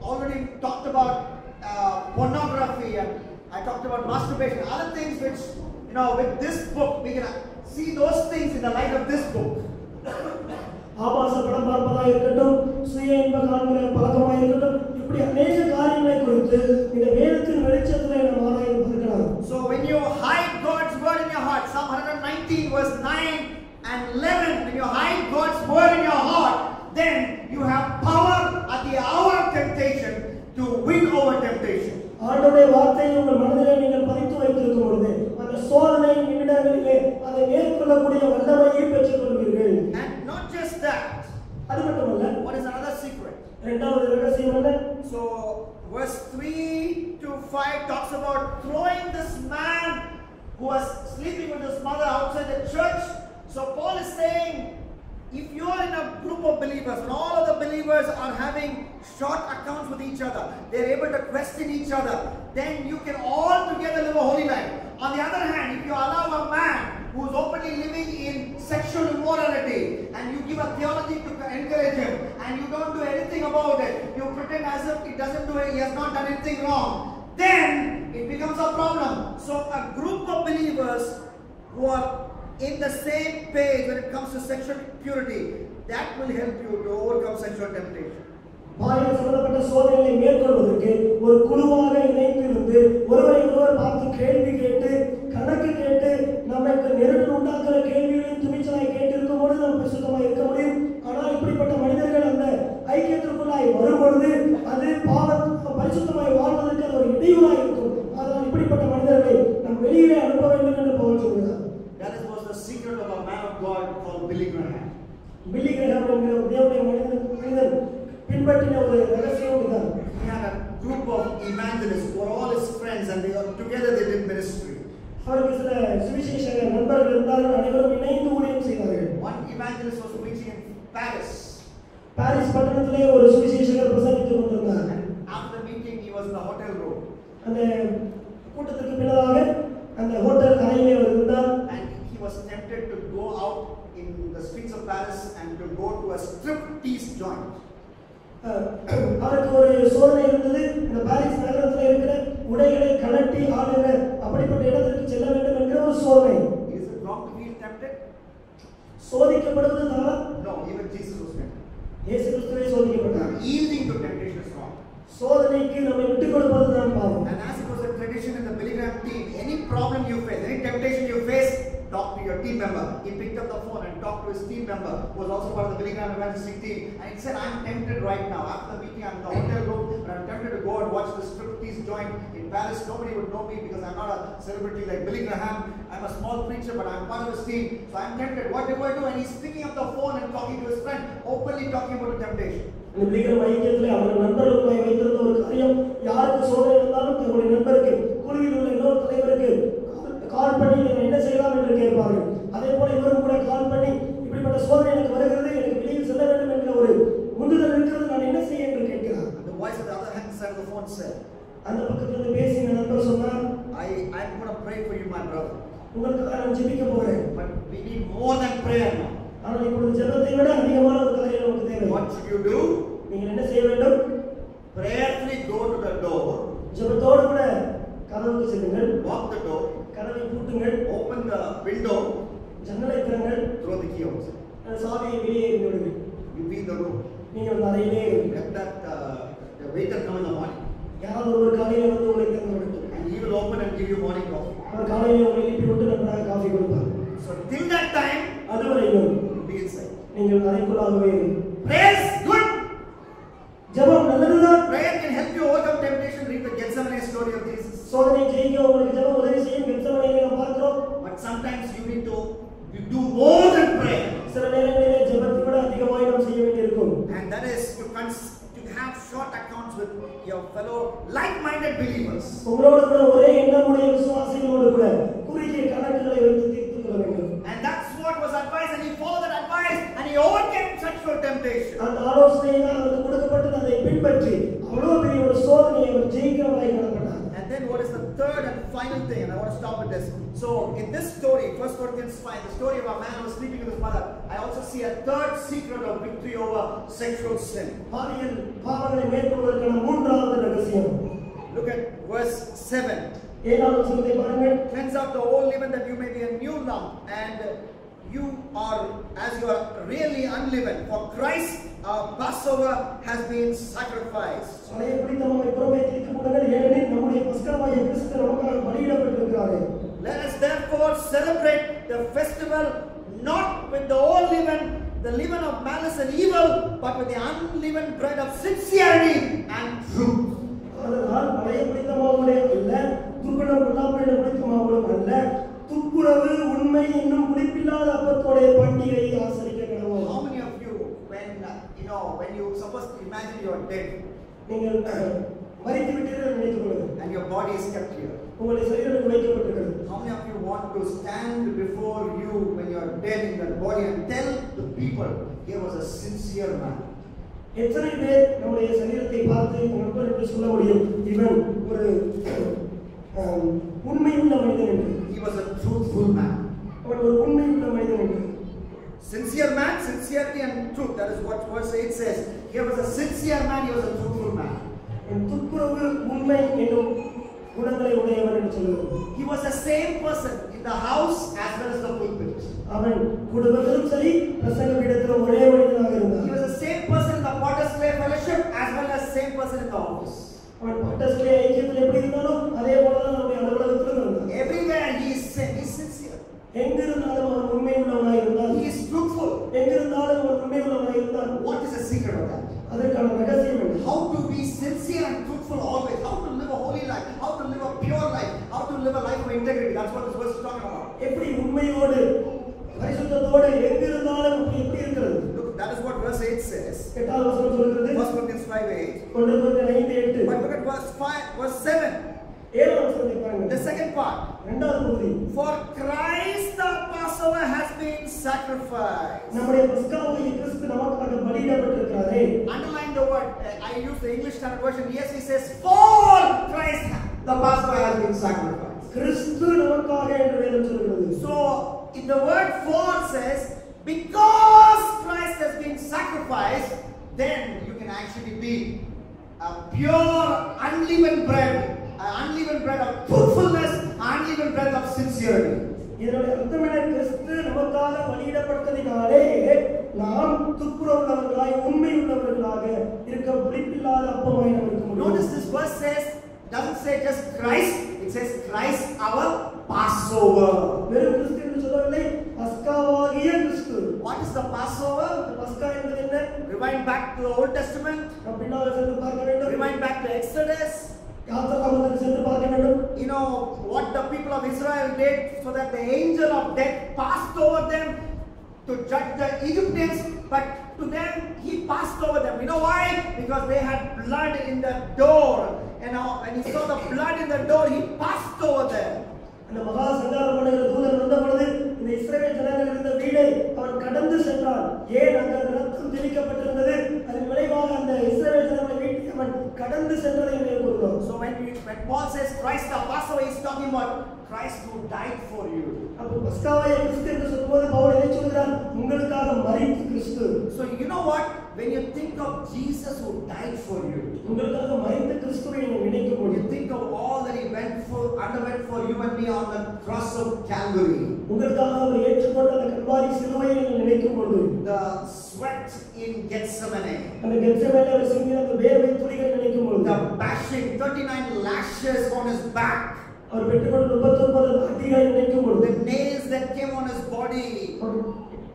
Speaker 1: already talked about pornography, and I talked about masturbation, other things which, with this book we can see those things in the light of this book.
Speaker 2: ஆபாச படம் பார்ப்பதாக இருக்கட்டும், சுய இன்ப காண்கிற பழக்கமாக இருக்கட்டும், இப்படி அநேக காரியங்களை குறித்து இந்த வேதத்தின் வெளிச்சத்திலே நாம் ஆராய்ந்து பார்க்கலாம்.
Speaker 1: So when you hide God's word in your heart, Psalm 119 verse 9 and 11, when you hide God's word in your heart, then you have power at the hour of temptation to win over temptation.
Speaker 2: ஆண்டவருடைய வார்த்தையை உங்கள் மனதிலே நீங்கள் பதித்து வைத்திருக்கும் பொழுது அந்த சோதனை நிமிடங்களிலே அதை மேற்கொள்ளக்கூடிய வல்லமையை பெற்றுக் கொள்வீர்கள்.
Speaker 1: And not just that,
Speaker 2: அது மட்டுமல்ல,
Speaker 1: what is another secret?
Speaker 2: இரண்டாவது ரகசியம் என்ன?
Speaker 1: So verse 3 to 5 talks about throwing this man who was sleeping with his mother outside the church. So Paul is saying, if you are in a group of believers and all of the believers are having short accounts with each other, they are able to question each other, then you can all together live a holy life. On the other hand, if you allow a man who is openly living in sexual immorality and you give a theology to encourage him and you don't do anything about it, you pretend as if he doesn't do it, he has not done anything wrong, then it becomes a problem. So a group of believers who are in the same page when it comes to sexual purity, that will help you to overcome sexual temptation.
Speaker 2: பாலியல் சம்பந்தப்பட்ட சோதனைகளை மேற்கொள்வதற்கு ஒரு குழுவாக இணைந்திருந்து ஒருவரை ஒருவர் பார்த்து கேள்வி கேட்டு கணக்கு கேட்டு நமக்கு நெருடல் உண்டாக்குற கேள்விகளையும் துணிச்சலாய் கேட்டிருக்கும் பொழுது நாம் பரிசுத்தமாய் இருக்க முடியும். ஆனால் இப்படிப்பட்ட மனிதர்கள் அந்த ஐக்கியத்திற்குள்ளாய் வரும்பொழுது அது பரிசுத்தமாய் வாழ்வதற்கு அது ஒரு இடையூறாக இருக்கும். அதனால் இப்படிப்பட்ட மனிதர்களை நாம் வெளியிலே அனுப்ப வேண்டும் என்று பவுல் சொல்கிறார்.
Speaker 1: That was the secret of a man of God called Billy Graham.
Speaker 2: Billy Graham என்கிற தேவனுடைய மனிதன் பின்பற்றின ஒரு ரகசியம் இதுதான்.
Speaker 1: He had a group of evangelists who were all his friends, and together they did ministry.
Speaker 2: அவருக்கு சில சுவிசேஷ நண்பர்கள் இருந்தார்கள், அனைவரும் இணைந்து ஊழியம் செய்தார்கள்.
Speaker 1: One evangelist was preaching in Paris.
Speaker 2: Paris பட்டணத்திலே ஒரு சுவிசேஷகர் பிரசங்கித்துக் கொண்டிருந்தார்.
Speaker 1: After the meeting, he was in the hotel room.
Speaker 2: அந்த கூட்டத்திற்கு பின்னதாக அந்த ஹோட்டல் அறையிலே அவர் இருந்தார்.
Speaker 1: And he was tempted to go out in the streets of Paris and to go to a striptease joint.
Speaker 2: அவருக்கு ஒரு சோதனை இருந்தது. இந்த பாரிஸ் நகரத்தில் இருக்கிற உடைகளை கழட்டி ஆடுகிற அப்படிப்பட்ட இடத்திற்கு செல்ல வேண்டும் என்கிற ஒரு சோதனை.
Speaker 1: Is it wrong to feel tempted?
Speaker 2: சோதிக்கப்படுவது தவறா?
Speaker 1: No, even Jesus was tempted.
Speaker 2: இயேசு கிறிஸ்துவே சோதிக்கப்பட்டார்.
Speaker 1: Yielding to temptation is wrong.
Speaker 2: சோதனைக்கு நம்மை விட்டுக் கொடுப்பது தான் பாவம்.
Speaker 1: And as it was a tradition in the Billy Graham team, any problem you face, any temptation you face, talk to your team member. He picked up the phone and talked to his team member, who was also part of the Billy Graham evangelistic team, and he said, "I'm tempted right now. After the meeting, I'm in the hotel room, but I'm tempted to go and watch the striptease joint in Paris. Nobody would know me because I'm not a celebrity like Billy Graham. I'm a small preacher, but I'm part of his team. So I'm tempted. What do I do?" And he's picking up the phone and talking to his friend, openly talking about the temptation.
Speaker 2: இந்த பிலிகிரம் ஐக்கியத்திலே அவர் நண்பர்களுக்காய் வைத்திருந்த ஒரு காரியம், யாருக்கு சோதனை இருந்தாலும் தங்களுடைய நண்பருக்கு, குழுவில் உள்ள இன்னொரு தலைவருக்கு கால் பண்ணி நீங்கள் என்ன செய்யலாம் என்று கேட்பார்கள். அதே போல இவரும் கூட கால் பண்ணி இப்படிப்பட்ட சோதனை எனக்கு வருகிறது, எனக்கு வெளியில் செல்ல வேண்டும் என்கிற ஒரு முன்னுதல் இருக்கிறது, நான் என்ன செய்ய என்று கேட்கிறார்.
Speaker 1: The voice at the other side of the phone said,
Speaker 2: அந்த பக்கத்திலிருந்து பேசின நண்பர் சொன்னார்,
Speaker 1: I'm going to pray for you, my brother.
Speaker 2: உங்களுக்கு நான் ஜெபிக்க போகிறேன்.
Speaker 1: But we need more than prayer now.
Speaker 2: ஆனால் இப்பொழுது ஜெபத்தை விட அதிகமான ஒரு காரியம் நமக்கு தேவை.
Speaker 1: What should you do?
Speaker 2: நீங்கள் என்ன செய்ய வேண்டும்?
Speaker 1: Prayerfully go to the door.
Speaker 2: ஜெபத்தோடு கூட கதவுக்கு செல்லுங்கள்.
Speaker 1: Lock the door.
Speaker 2: கதவை பூட்டுங்கள்.
Speaker 1: Open the window.
Speaker 2: ஜன்னலை திறங்கள்.
Speaker 1: Throw the key out.
Speaker 2: சாவியை வெளியே எறிந்துவிடுங்கள்.
Speaker 1: You be in the room.
Speaker 2: நீங்கள் அந்த அறையிலே இருங்கள்.
Speaker 1: Let that the waiter come in the morning.
Speaker 2: யாராவது ஒரு காலையில வந்து உங்களை திறந்து விடுங்கள்.
Speaker 1: And he will open and give you morning coffee.
Speaker 2: அவர் காலையில உங்களை எழுப்பி விட்டு நன்றாக காஃபி கொடுப்பார்.
Speaker 1: So till that time,
Speaker 2: அதுவரையிலும்
Speaker 1: be inside.
Speaker 2: நீங்கள் அறைக்குள்ளாகவே இருங்கள்.
Speaker 1: Prayer is good.
Speaker 2: ஜெபம் நல்லதுதான்.
Speaker 1: Prayer can help you overcome temptation. Read the Gethsemane story of Jesus.
Speaker 2: சோதனை ஜெயிக்க உங்களுக்கு ஜெபம் உதவி செய்யும். கெத்செமனேயிலே நாம் பார்க்கிறோம்.
Speaker 1: But sometimes you need to do more than prayer.
Speaker 2: சில நேரங்களிலே ஜெபத்தை விட அதிகமாக நாம் செய்ய வேண்டியிருக்கும்.
Speaker 1: And that is to have short accounts with your fellow like-minded believers.
Speaker 2: உங்களோடு கூட ஒரே எண்ணமுடைய விசுவாசிகளோடு கூட குறுகிய கணக்குகளை வைத்து தீர்த்துக் கொள்ள வேண்டும்.
Speaker 1: And that's what was advised, and he followed that advice, and he overcame sexual temptation.
Speaker 2: அந்த ஆலோசனை தான் அவருக்கு கொடுக்கப்பட்டது. அதை பின்பற்றி அவ்வளவு பெரிய ஒரு சோதனையை அவர் ஜெயிக்கிறவராய் காணப்பட்டார்.
Speaker 1: And then what is the third and final thing? And I want to stop with this. So in this story, 1 Corinthians 5, the story of a man who was sleeping with his mother, I also see a third secret of victory over sexual sin.
Speaker 2: பாலியல் பாவங்களை மேற்கொள்வதற்கான மூன்றாவது ரகசியம்.
Speaker 1: Look at verse 7.
Speaker 2: 7வது வசனத்தை பாருங்கள்.
Speaker 1: Cleanse out the old leaven that you may be a new lump, and you are as you are really unleavened. For Christ our Passover has been sacrificed.
Speaker 2: சமய புனிதமாய் புறம்பேற்றிக் கொள்ளுங்கள், ஏனெனில் நம்முடைய பஸ்காவாகிய கிறிஸ்து நமக்காக பலியிடப்பட்டிருக்கிறாரே.
Speaker 1: Let us therefore celebrate the festival not with the old leaven, the leaven of malice and evil, but with the unleavened bread of sincerity and truth.
Speaker 2: அதனால் பழைய புனிதமாவுடைய அல்ல, துர்க்குணம் கொள்ளாமல் புனிதமாவுடைய அல்ல, துப்புரவு உண்மை என்னும் புளிப்பில்லாத அப்பத்தோடைய பண்டிகையை ஆசரிக்க கடவோம்.
Speaker 1: How many of you, when you suppose imagine you are dead,
Speaker 2: நீங்கள் மரித்து விட்டீர்கள் நினைத்துக் கொள்ளுங்கள்,
Speaker 1: and your body is kept here,
Speaker 2: உங்களுடைய சரீரம் வைக்கப்பட்டிருக்கிறது.
Speaker 1: how many of you want to stand before you when you are dead in that body and tell the people, here was a sincere man?
Speaker 2: எத்தனை பேர் நம்முடைய சரீரத்தை பார்த்து நண்பர் என்று சொல்ல முடியும், இவன் ஒரு உண்மையுள்ள மனிதன் என்று?
Speaker 1: He was a truthful man.
Speaker 2: அவன் ஒரு உண்மையுள்ள மனிதன் என்று.
Speaker 1: Sincere man, sincerity and truth. That is what verse 8 says. Here was a sincere man, he was a truthful man.
Speaker 2: துப்புரவு உண்மை என்னும் குணங்களை உடையவன் என்று சொல்லுகிறது.
Speaker 1: He was the same person in the house as well as the pulpit.
Speaker 2: அவன் குடும்பத்திலும் சரி பிரசங்க பீடத்திலும் ஒரே மனிதனாக இருந்தான்.
Speaker 1: He was the same person in the Potter's Clay Fellowship as well as same person in the office.
Speaker 2: அவன் பட்டர்ஸ் clay ஐக்கியத்தில் எப்படி இருந்தாலும் அதே போல தான் நம்முடைய அலுவலகத்திலும் இருந்தான்.
Speaker 1: Everywhere he is sincere.
Speaker 2: எங்கிருந்தாலும் அவன் உண்மையுள்ளவனாய் இருந்தான்.
Speaker 1: He is truthful.
Speaker 2: எங்கிருந்தாலும் அவன் உண்மையுள்ளவனாய் இருந்தான்.
Speaker 1: What is the secret of that?
Speaker 2: அதற்கான ரகசியம் என்ன?
Speaker 1: How to be sincere and truthful always. How to live a holy life. How to live a pure life. How to live a life of integrity. That's what this verse is talking about.
Speaker 2: எப்படி உண்மையோடு பரிசுத்தத்தோடு எங்கிருந்தாலும் எப்படி இருக்கிறது?
Speaker 1: Look, that is what verse 8 says.
Speaker 2: 8வது வசனம் சொல்கிறது.
Speaker 1: 1 Corinthians 5:8.
Speaker 2: 1 Corinthians 5:8.
Speaker 1: But look at verse 7.
Speaker 2: 7வது வசனத்தை பாருங்கள்.
Speaker 1: The second part.
Speaker 2: இரண்டாவது பகுதி.
Speaker 1: For Christ the Passover has been sacrificed.
Speaker 2: நம்முடைய பஸ்காவாகிய கிறிஸ்து நமக்காக பலியிடப்பட்டிருக்கிறாரே.
Speaker 1: Underline the word. I use the English Standard Version. Yes, he says, for Christ the Passover has been sacrificed.
Speaker 2: கிறிஸ்து நமக்காக என்று வேதம் சொல்கிறது.
Speaker 1: So, in the word for says, because Christ has been sacrificed, then you can actually be a pure, unleavened bread of truthfulness, unleavened bread of sincerity.
Speaker 2: இதனுடைய அர்த்தம் என்ன? கிறிஸ்து நமக்காக பலியிடப்பட்டதினாலே நாம் துப்புரவுள்ளவர்களாய் உண்மையுள்ளவர்களாக இருக்க புளிப்பில்லாத அப்பமாய் நாம் இருக்க முடியும்.
Speaker 1: Notice this verse says, doesn't say just Christ, it says Christ our Passover.
Speaker 2: வெறும் கிறிஸ்து என்று சொல்லவில்லை, பஸ்காவாகிய கிறிஸ்து.
Speaker 1: What is the Passover?
Speaker 2: பஸ்கா என்பது என்ன?
Speaker 1: Rewind back to the Old Testament.
Speaker 2: நாம் பின்னால் சென்று பார்க்க வேண்டும்.
Speaker 1: Rewind back to Exodus.
Speaker 2: யாத்திராகமத்துக்கு சென்று பார்க்க வேண்டும்.
Speaker 1: You know what the people of Israel did so that the angel of death passed over them to judge the Egyptians, but to them he passed over them. You know why? Because they had blood in the door, and when he saw the blood in the door, he passed over them.
Speaker 2: அந்த மகா சங்காரம் பண்ணுகிற தூதன் வந்த பொழுது இந்த இஸ்ரவேல் ஜனங்கள் இருந்த வீடை அவன் கடந்து சென்றான். ஏன் அங்க ரத்தம் தெளிக்கப்பட்டிருந்தது, அதன் விளைவாக அந்த இஸ்ரவேல் ஜனங்களை வீட்டை அவன் கடந்து சென்றதை நினைவு கூறுகிறோம்.
Speaker 1: So when Paul says Christ the Passover, he is talking about Christ who died for you.
Speaker 2: அப்போ பஸ்காவாகிய கிறிஸ்து என்று சொல்லும்போது பவுல் என்ன சொல்கிறார்? உங்களுக்காக மரித்த கிறிஸ்து.
Speaker 1: So you know what? When you think of Jesus who died for you,
Speaker 2: உங்களுக்காக மரித்த கிறிஸ்துவை நீங்கள் நினைக்கும் போது,
Speaker 1: you think of all that he underwent for you and me on the cross of Calvary.
Speaker 2: உங்களுக்காக அவர் ஏற்றுக்கொண்ட அந்த கல்வாரி சிலுவையை நீங்கள் நினைக்கும் போது,
Speaker 1: The sweat in Gethsemane,
Speaker 2: அந்த கெத்செமனேல அவர் சிந்தின அந்த வேர்வை துளிகளை நினைக்கும் போது,
Speaker 1: the bashing, 39 lashes on his back,
Speaker 2: அவர் பெற்றுக்கொண்ட 39 அடிகளை நினைக்கும் போது,
Speaker 1: the nails that came on his body,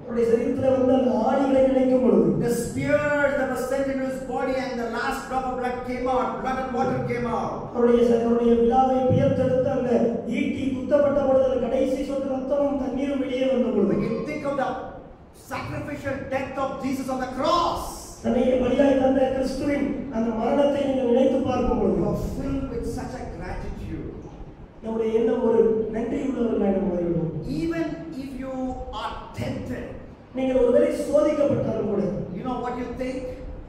Speaker 2: அவருடைய சரீரத்தில் வந்த அந்த ஆணிகளை நினைக்கும் பொழுது,
Speaker 1: the spears that were sent into his body and the last drop of blood came out, blood and water came out.
Speaker 2: அவருடைய விழாவை பியர்த்தெடுத்த அந்த ஈட்டி குத்தப்பட்ட பொழுது அந்த கடைசி சொட்டு ரத்தமும் தண்ணீரும் வெளியே வந்த பொழுது,
Speaker 1: When you think of the sacrificial death of Jesus on the cross,
Speaker 2: தன்னையே பலியாய் தந்த கிறிஸ்துவின் அந்த மரணத்தை நீங்கள் நினைத்து பார்க்கும் பொழுது,
Speaker 1: you are filled with such a gratitude.
Speaker 2: நம்முடைய எண்ணம் ஒரு நன்றி உள்ளவர்களாக மாறிவிடும்.
Speaker 1: Even if you are tempted,
Speaker 2: நீங்கள் ஒருவேளை சோதிக்கப்பட்டாலும் கூட,
Speaker 1: you know what you think?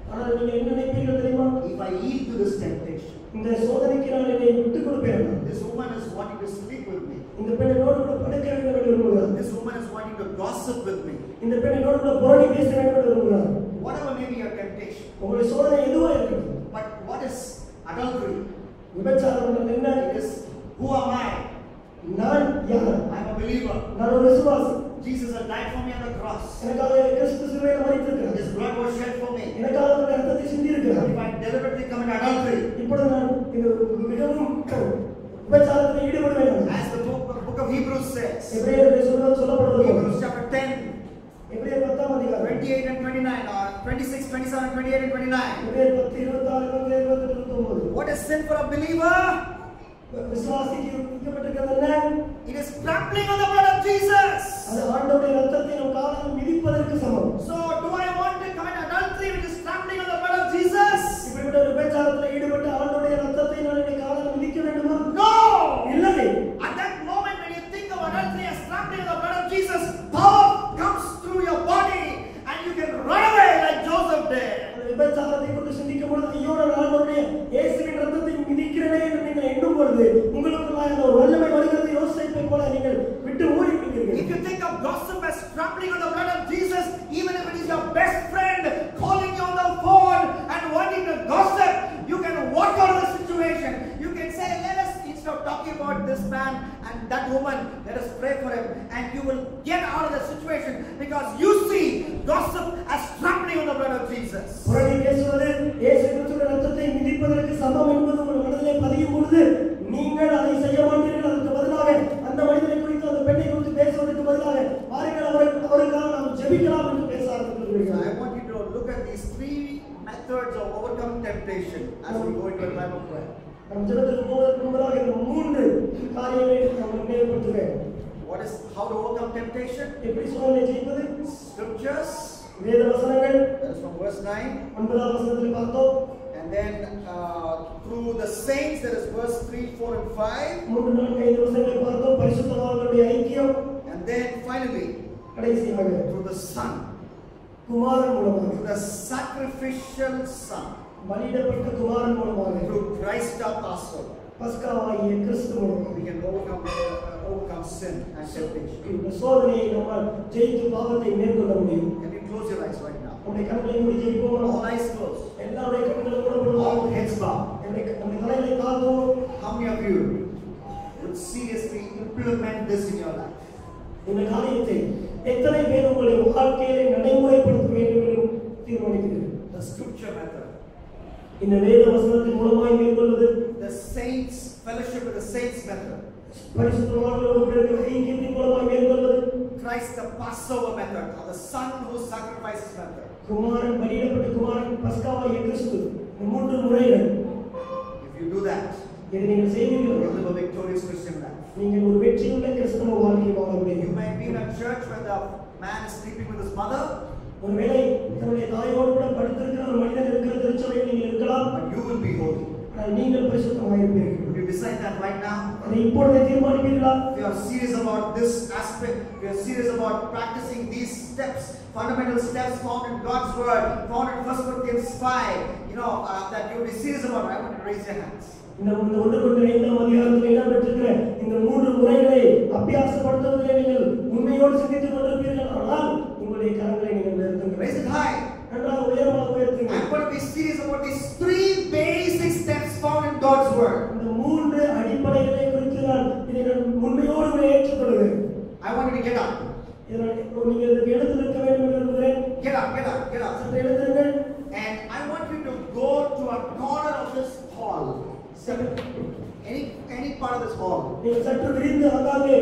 Speaker 2: ஆனால் நீங்கள் என்ன நினைப்பீர்கள் தெரியுமா?
Speaker 1: If I yield to this temptation,
Speaker 2: இந்த சோதனைக்கு நான் என்னை விட்டுக் கொடுப்பேன்.
Speaker 1: this woman is wanting to sleep with me.
Speaker 2: இந்த பெண் என்னோடு கூட படுக்க வேண்டும் என்று விரும்புகிறார்.
Speaker 1: This woman is wanting to gossip with me.
Speaker 2: இந்த பெண் என்னோடு கூட புரணி பேச வேண்டும் என்று விரும்புகிறார்.
Speaker 1: Whatever may be your temptation.
Speaker 2: உங்களுடைய சோதனை எதுவா இருக்கட்டும்.
Speaker 1: But what is adultery?
Speaker 2: விபச்சாரம் என்றால் என்ன?
Speaker 1: It is, who am I?
Speaker 2: நான் யார்?
Speaker 1: I am a believer.
Speaker 2: நான் ஒரு விசுவாசி.
Speaker 1: Jesus has died for me on the cross.
Speaker 2: எனக்காக கிறிஸ்து சிலுவையில் மரித்திருக்கிறார்.
Speaker 1: His blood was shed for me.
Speaker 2: எனக்காக தன்னுடைய இரத்தத்தை சிந்தியிருக்கிறார்.
Speaker 1: If I deliberately commit adultery,
Speaker 2: இப்பொழுது நான் இது மிகவும் விபச்சாரத்தில் ஈடுபடுவேன்.
Speaker 1: as the book of Hebrews says,
Speaker 2: எபிரேயரில் சொல்லப்படுவது
Speaker 1: Hebrews chapter 10,
Speaker 2: எபிரேயர் 10ஆம் அதிகாரம்
Speaker 1: 28 and 29, or 26, 27, 28 and 29.
Speaker 2: எபிரேயர் 10 26 27 29.
Speaker 1: What is sin for a believer?
Speaker 2: விசுவாசிக்கு விதிக்கப்பட்டிருக்கிறது என்ன?
Speaker 1: It is trampling on the blood of Jesus.
Speaker 2: அது ஆண்டவருடைய இரத்தத்தை நம் காலில் மிதிப்பதற்கு சமம்.
Speaker 1: So, do I want to commit adultery which is trampling on the blood of Jesus?
Speaker 2: இப்படிப்பட்ட விபச்சாரத்தில் ஈடுபட்டு ஆண்டவருடைய இரத்தத்தை நான் என் காலில் மிதிக்க வேண்டுமா?
Speaker 1: No!
Speaker 2: இல்லை.
Speaker 1: At that moment when you think of adultery as trampling on the blood of Jesus, power comes through your body and you can run away like Joseph did.
Speaker 2: விபச்சாரத்தை கொண்டு சிந்திக்கும் பொழுது ஐயோ நான் ஆண்டவருடைய இயேசுவின் இரத்தத்தை மிதிக்கிறேனே என்று நீங்கள் எண்ணும் பொழுது உங்களுக்குள்ளாக ஒரு வல்லமை வருகிறது. யோசேப்பை போல நீங்கள் விட்டு ஓடி விடுவீர்கள்.
Speaker 1: If you think of gossip as trampling on the blood of Jesus, even if it is your best friend calling you on the phone and wanting to gossip, you can walk out of the situation. You can say, let us, instead of talking about this man and that woman, let us pray for him, and you will get out of the situation because you see gossip as trampling on the blood of Jesus.
Speaker 2: புரணி பேசுவது இயேசு கிறிஸ்துவின் இரத்தத்தை மிதிப்பதற்கு சமம் என்பது உங்கள் மனதிலே பதியும் பொழுது நீங்கள் அதை செய்ய மாட்டீர்கள். அதற்கு பதிலாக அந்த மனிதனை குறித்து அந்த பெண்ணை குறித்து பேசுவதற்கு பதிலாக பாருங்கள் அவருக்காக நாம் ஜெபிக்கலாம் என்று பேச
Speaker 1: So
Speaker 2: ஆரம்பிக்கிறீர்கள்.
Speaker 1: I want you to look at these three methods of overcoming temptation as we go into a time of prayer.
Speaker 2: நம் ஜெபத்துக்கு போவதற்கு முன்பதாக இந்த மூன்று காரியங்களை நாம் நினைவுபடுத்துகிறேன்.
Speaker 1: What is how to overcome temptation?
Speaker 2: எப்படி சோதனை ஜெயிப்பது?
Speaker 1: Scriptures.
Speaker 2: வேத வசனங்கள்.
Speaker 1: That is from verse 9.
Speaker 2: 9ஆம் வசனத்தில் பார்த்தோம்.
Speaker 1: And then through the saints, that is verse 3, 4 and 5.
Speaker 2: 3 4 5 வசனங்களை பார்த்தோம். பரிசுத்தவான்களுடைய ஐக்கியம்.
Speaker 1: And then finally
Speaker 2: கடைசியாக
Speaker 1: through the Son,
Speaker 2: குமாரன் மூலமாக,
Speaker 1: through the sacrificial Son,
Speaker 2: பலியிடப்பட்ட குமாரன் மூலமாக,
Speaker 1: through Christ our Passover,
Speaker 2: பஸ்காவாகிய கிறிஸ்து மூலமாக
Speaker 1: we can overcome sin and temptation.
Speaker 2: இந்த சோதனையை நம்மால் ஜெயித்து பாவத்தை மேற்கொள்ள முடியும்.
Speaker 1: Can you close your eyes right now?
Speaker 2: நம்முடைய கண்களை மூடி ஜெபிப்போம்.
Speaker 1: All eyes closed.
Speaker 2: எல்லாருடைய கண்களும் மூடப்படுவோம்.
Speaker 1: All heads bowed.
Speaker 2: நம்முடைய தலைகளை தாழ்த்துவோம்.
Speaker 1: How many of you would seriously implement this in your life?
Speaker 2: இந்த காரியத்தை எத்தனை பேர் உங்களுடைய வாழ்க்கையிலே நடைமுறைப்படுத்த வேண்டும் என்று தீர்மானிக்கிறீர்கள்?
Speaker 1: The scripture method.
Speaker 2: இந்த வேத வசனத்தின் மூலமாய் மேற்கொள்வது,
Speaker 1: The saints, fellowship with the saints method.
Speaker 2: பரிசுத்தவான்களோடு இருக்கிற ஐக்கியத்தின் மூலமாய் மேற்கொள்வது,
Speaker 1: Christ the Passover method, or the Son who sacrifices method.
Speaker 2: குமாரன் பலியிடப்பட்ட குமாரன் பஸ்காவாகிய கிறிஸ்து. இந்த மூன்று முறைகள்.
Speaker 1: If you do that,
Speaker 2: இதை நீங்கள் செய்வீர்கள்,
Speaker 1: you will live a victorious Christian life.
Speaker 2: நீங்கள் ஒரு வெற்றியுள்ள கிறிஸ்தவ வாழ்க்கை வாழ
Speaker 1: You
Speaker 2: முடியும்.
Speaker 1: may be in a church where the man is sleeping with his mother,
Speaker 2: ஒருவேளை தன்னுடைய தாயோடு கூட படுத்திருக்கிற ஒரு மனிதன் இருக்கிற திருச்சபையில் நீங்கள் இருக்கலாம்.
Speaker 1: but you will be holy.
Speaker 2: ஆனால் நீங்கள் பரிசுத்தமாக இருப்பீர்கள்.
Speaker 1: Would you decide that right now?
Speaker 2: அதை இப்பொழுதே தீர்மானிப்பீர்களா?
Speaker 1: If you are serious about this aspect, if you are serious about practicing these steps, fundamental steps found in God's word, found in 1 Corinthians 5, that you will be serious about it, I want you to raise your hands.
Speaker 2: இந்த 1 கொரிந்தியர் 5ஆம் அதிகாரத்தில் இடம்பெற்றிருக்கிற இந்த மூன்று முறைகளை அபியாசப்படுத்துவதிலே நீங்கள் உண்மையோடு சிந்தித்துக் கொண்டிருப்பீர்கள். ஆனால் உங்களுடைய கரங்களை நீங்கள் உயர்த்துங்கள்.
Speaker 1: Raise it high.
Speaker 2: நன்றாக உயரமாக உயர்த்துங்கள்.
Speaker 1: I'm going to be serious about these three basic steps found in God's word.
Speaker 2: இந்த மூன்று அடிப்படைகளை குறித்து இதை நான் உண்மையோடு ஏற்றுக்கொள்கிறேன்.
Speaker 1: I want you to get up.
Speaker 2: நீங்கள் இதற்கு எழுந்து நிற்க வேண்டும் என்று விரும்புகிறேன்.
Speaker 1: Get up, get up, get up.
Speaker 2: சற்று எழுந்திருங்கள்.
Speaker 1: And I want you to go to a corner of this hall. Any part of this hall.
Speaker 2: நீங்கள் சற்று விரிந்து அங்காங்கே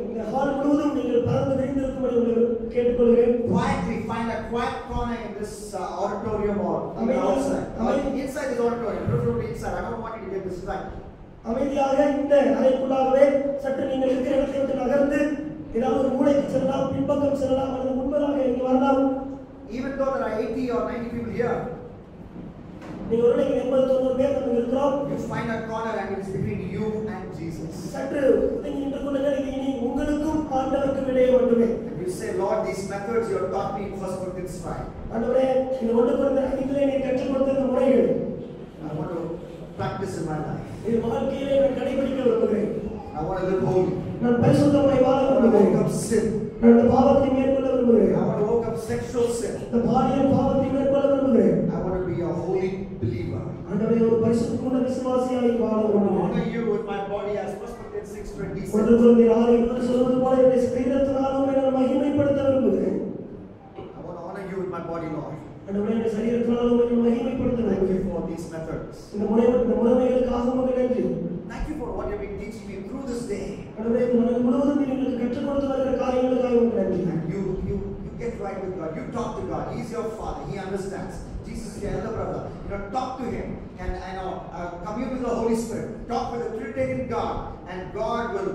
Speaker 2: இந்த ஹால் முழுவதும் நீங்கள் பறந்து விரிந்திருக்கும்படி உங்களை கேட்டுக்கொள்கிறேன்.
Speaker 1: Quietly find a quiet corner in this auditorium or outside. Inside this auditorium, preferably inside. I don't want you to get distracted.
Speaker 2: அமைதியாக இந்த அறைக்குள்ளாகவே சற்று நீங்கள் இருக்கிற இடத்தை விட்டு நகர்ந்து ஏதாவது ஒரு மூலைக்கு செல்லலாம், பின்பக்கம் செல்லலாம், அல்லது முன்பதாக இங்கு வரலாம்.
Speaker 1: Even though there are 80 or 90 people here,
Speaker 2: நீங்கள் ஒரு 80-90 பேர் நம்ம இருக்கிறோம்.
Speaker 1: you find a corner and it is between you and Jesus.
Speaker 2: சற்று ஒதுங்கி நின்று கொள்ளுங்கள். இது இனி உங்களுக்கும் ஆண்டவருக்கும் இடையே மட்டுமே.
Speaker 1: And you say, Lord, these methods you have taught me in 1 Corinthians 5.
Speaker 2: ஆண்டவரே, இந்த 1 கொரிந்தியர் 5 நீர் கற்றுக் கொடுத்த இந்த முறைகள்
Speaker 1: I want to practice in my life.
Speaker 2: இது வாழ்க்கையிலே நான் கடைபிடிக்க விரும்புகிறேன்.
Speaker 1: I want to live holy.
Speaker 2: நான் பரிசுத்தமாய் வாழ
Speaker 1: I want to
Speaker 2: விரும்புகிறேன்.
Speaker 1: overcome sin.
Speaker 2: நான் இந்த பாவத்தை மேற்கொள்ள விரும்புகிறேன்.
Speaker 1: I want to overcome sexual sin.
Speaker 2: இந்த பாலியல் பாவத்தை மேற்கொள்ள விரும்புகிறேன்.
Speaker 1: I want to be a holy believer.
Speaker 2: ஆண்டவரே, ஒரு பரிசுத்தமுள்ள விசுவாசியாய் வாழ
Speaker 1: I want to
Speaker 2: விரும்புகிறேன்.
Speaker 1: honor you with my body as 1 Corinthians 6:20 says.
Speaker 2: 1 கொரிந்தியர் 6:20 சொல்வது போல என்னுடைய சரீரத்தினால் உம்மை நான் மகிமைப்படுத்த விரும்புகிறேன்.
Speaker 1: I want to honor you with my body, Lord.
Speaker 2: ஆண்டவரே, என்னுடைய சரீரத்தினால் உம்மை நான் மகிமைப்படுத்த
Speaker 1: Thank you
Speaker 2: விரும்புகிறேன்.
Speaker 1: for these methods.
Speaker 2: இந்த முறைமைகளுக்காக உமக்கு நன்றி.
Speaker 1: Thank you for what you've been teaching me through this day.
Speaker 2: ஆண்டவரே, இந்த நாள் முழுவதும் நீர் எங்களுக்கு கற்றுக் கொடுத்து வருகிற காரியங்களுக்காக உமக்கு நன்றி.
Speaker 1: And you get right with God. You talk to God. He's your Father. He understands. Jesus is your elder brother. Talk to Him and commune with the Holy Spirit. Talk with the Trinitarian God, and God will,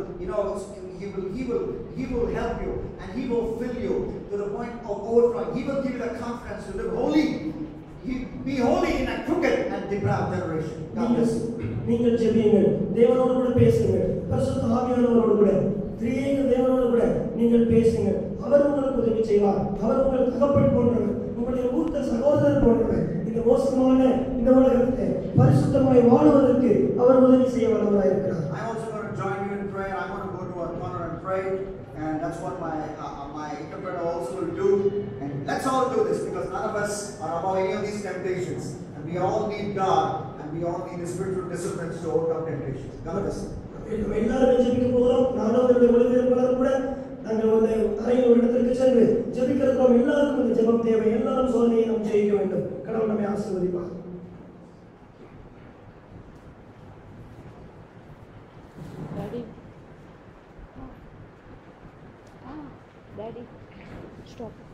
Speaker 1: He will help you, and He will fill you to the point of overflowing. He will give you the confidence to live holy. Be holy in a crooked and depraved generation. God bless you.
Speaker 2: நீங்கள் ஜெபியுங்கள், தேவனோடு கூட பேசுங்கள், பரிசுத்த ஆவியானவரோடு கூட, திரியேக தேவனோடு கூட நீங்கள் பேசுங்கள். அவர் உங்களுக்கு உதவி செய்வார். அவர் உங்கள் தகப்பன் போன்றவர், உங்களுடைய மூத்த சகோதரர் போன்றவர். இந்த மோசமான இந்த உலகத்தை பரிசுத்தமாய் வாழுவதற்கு அவர் உதவி செய்ய வல்லவராய் இருக்கிறார்.
Speaker 1: I'm also going to join you in prayer. I'm going to go to a corner and pray, and that's what my interpreter also will do. And let's all do this, because none of us are above any of these temptations, and we all need God, and we all need the spiritual disciplines to overcome temptations. God bless you.
Speaker 2: எல்லாரும் ஜெபிக்க போகிறோம். நானும் என்னுடைய மொழிபெயர்ப்பாளர் கூட நாங்கள் வந்து அறையில் ஒரு இடத்திற்கு சென்று ஜெபிக்கிறோம். எல்லாருக்கும் இந்த ஜெபம் தேவை. எல்லாரும் சோதனையை நாம் ஜெயிக்க வேண்டும். கடவுள் நம்மை ஆசீர்வதிப்பார்.
Speaker 4: Daddy. Daddy. Stop.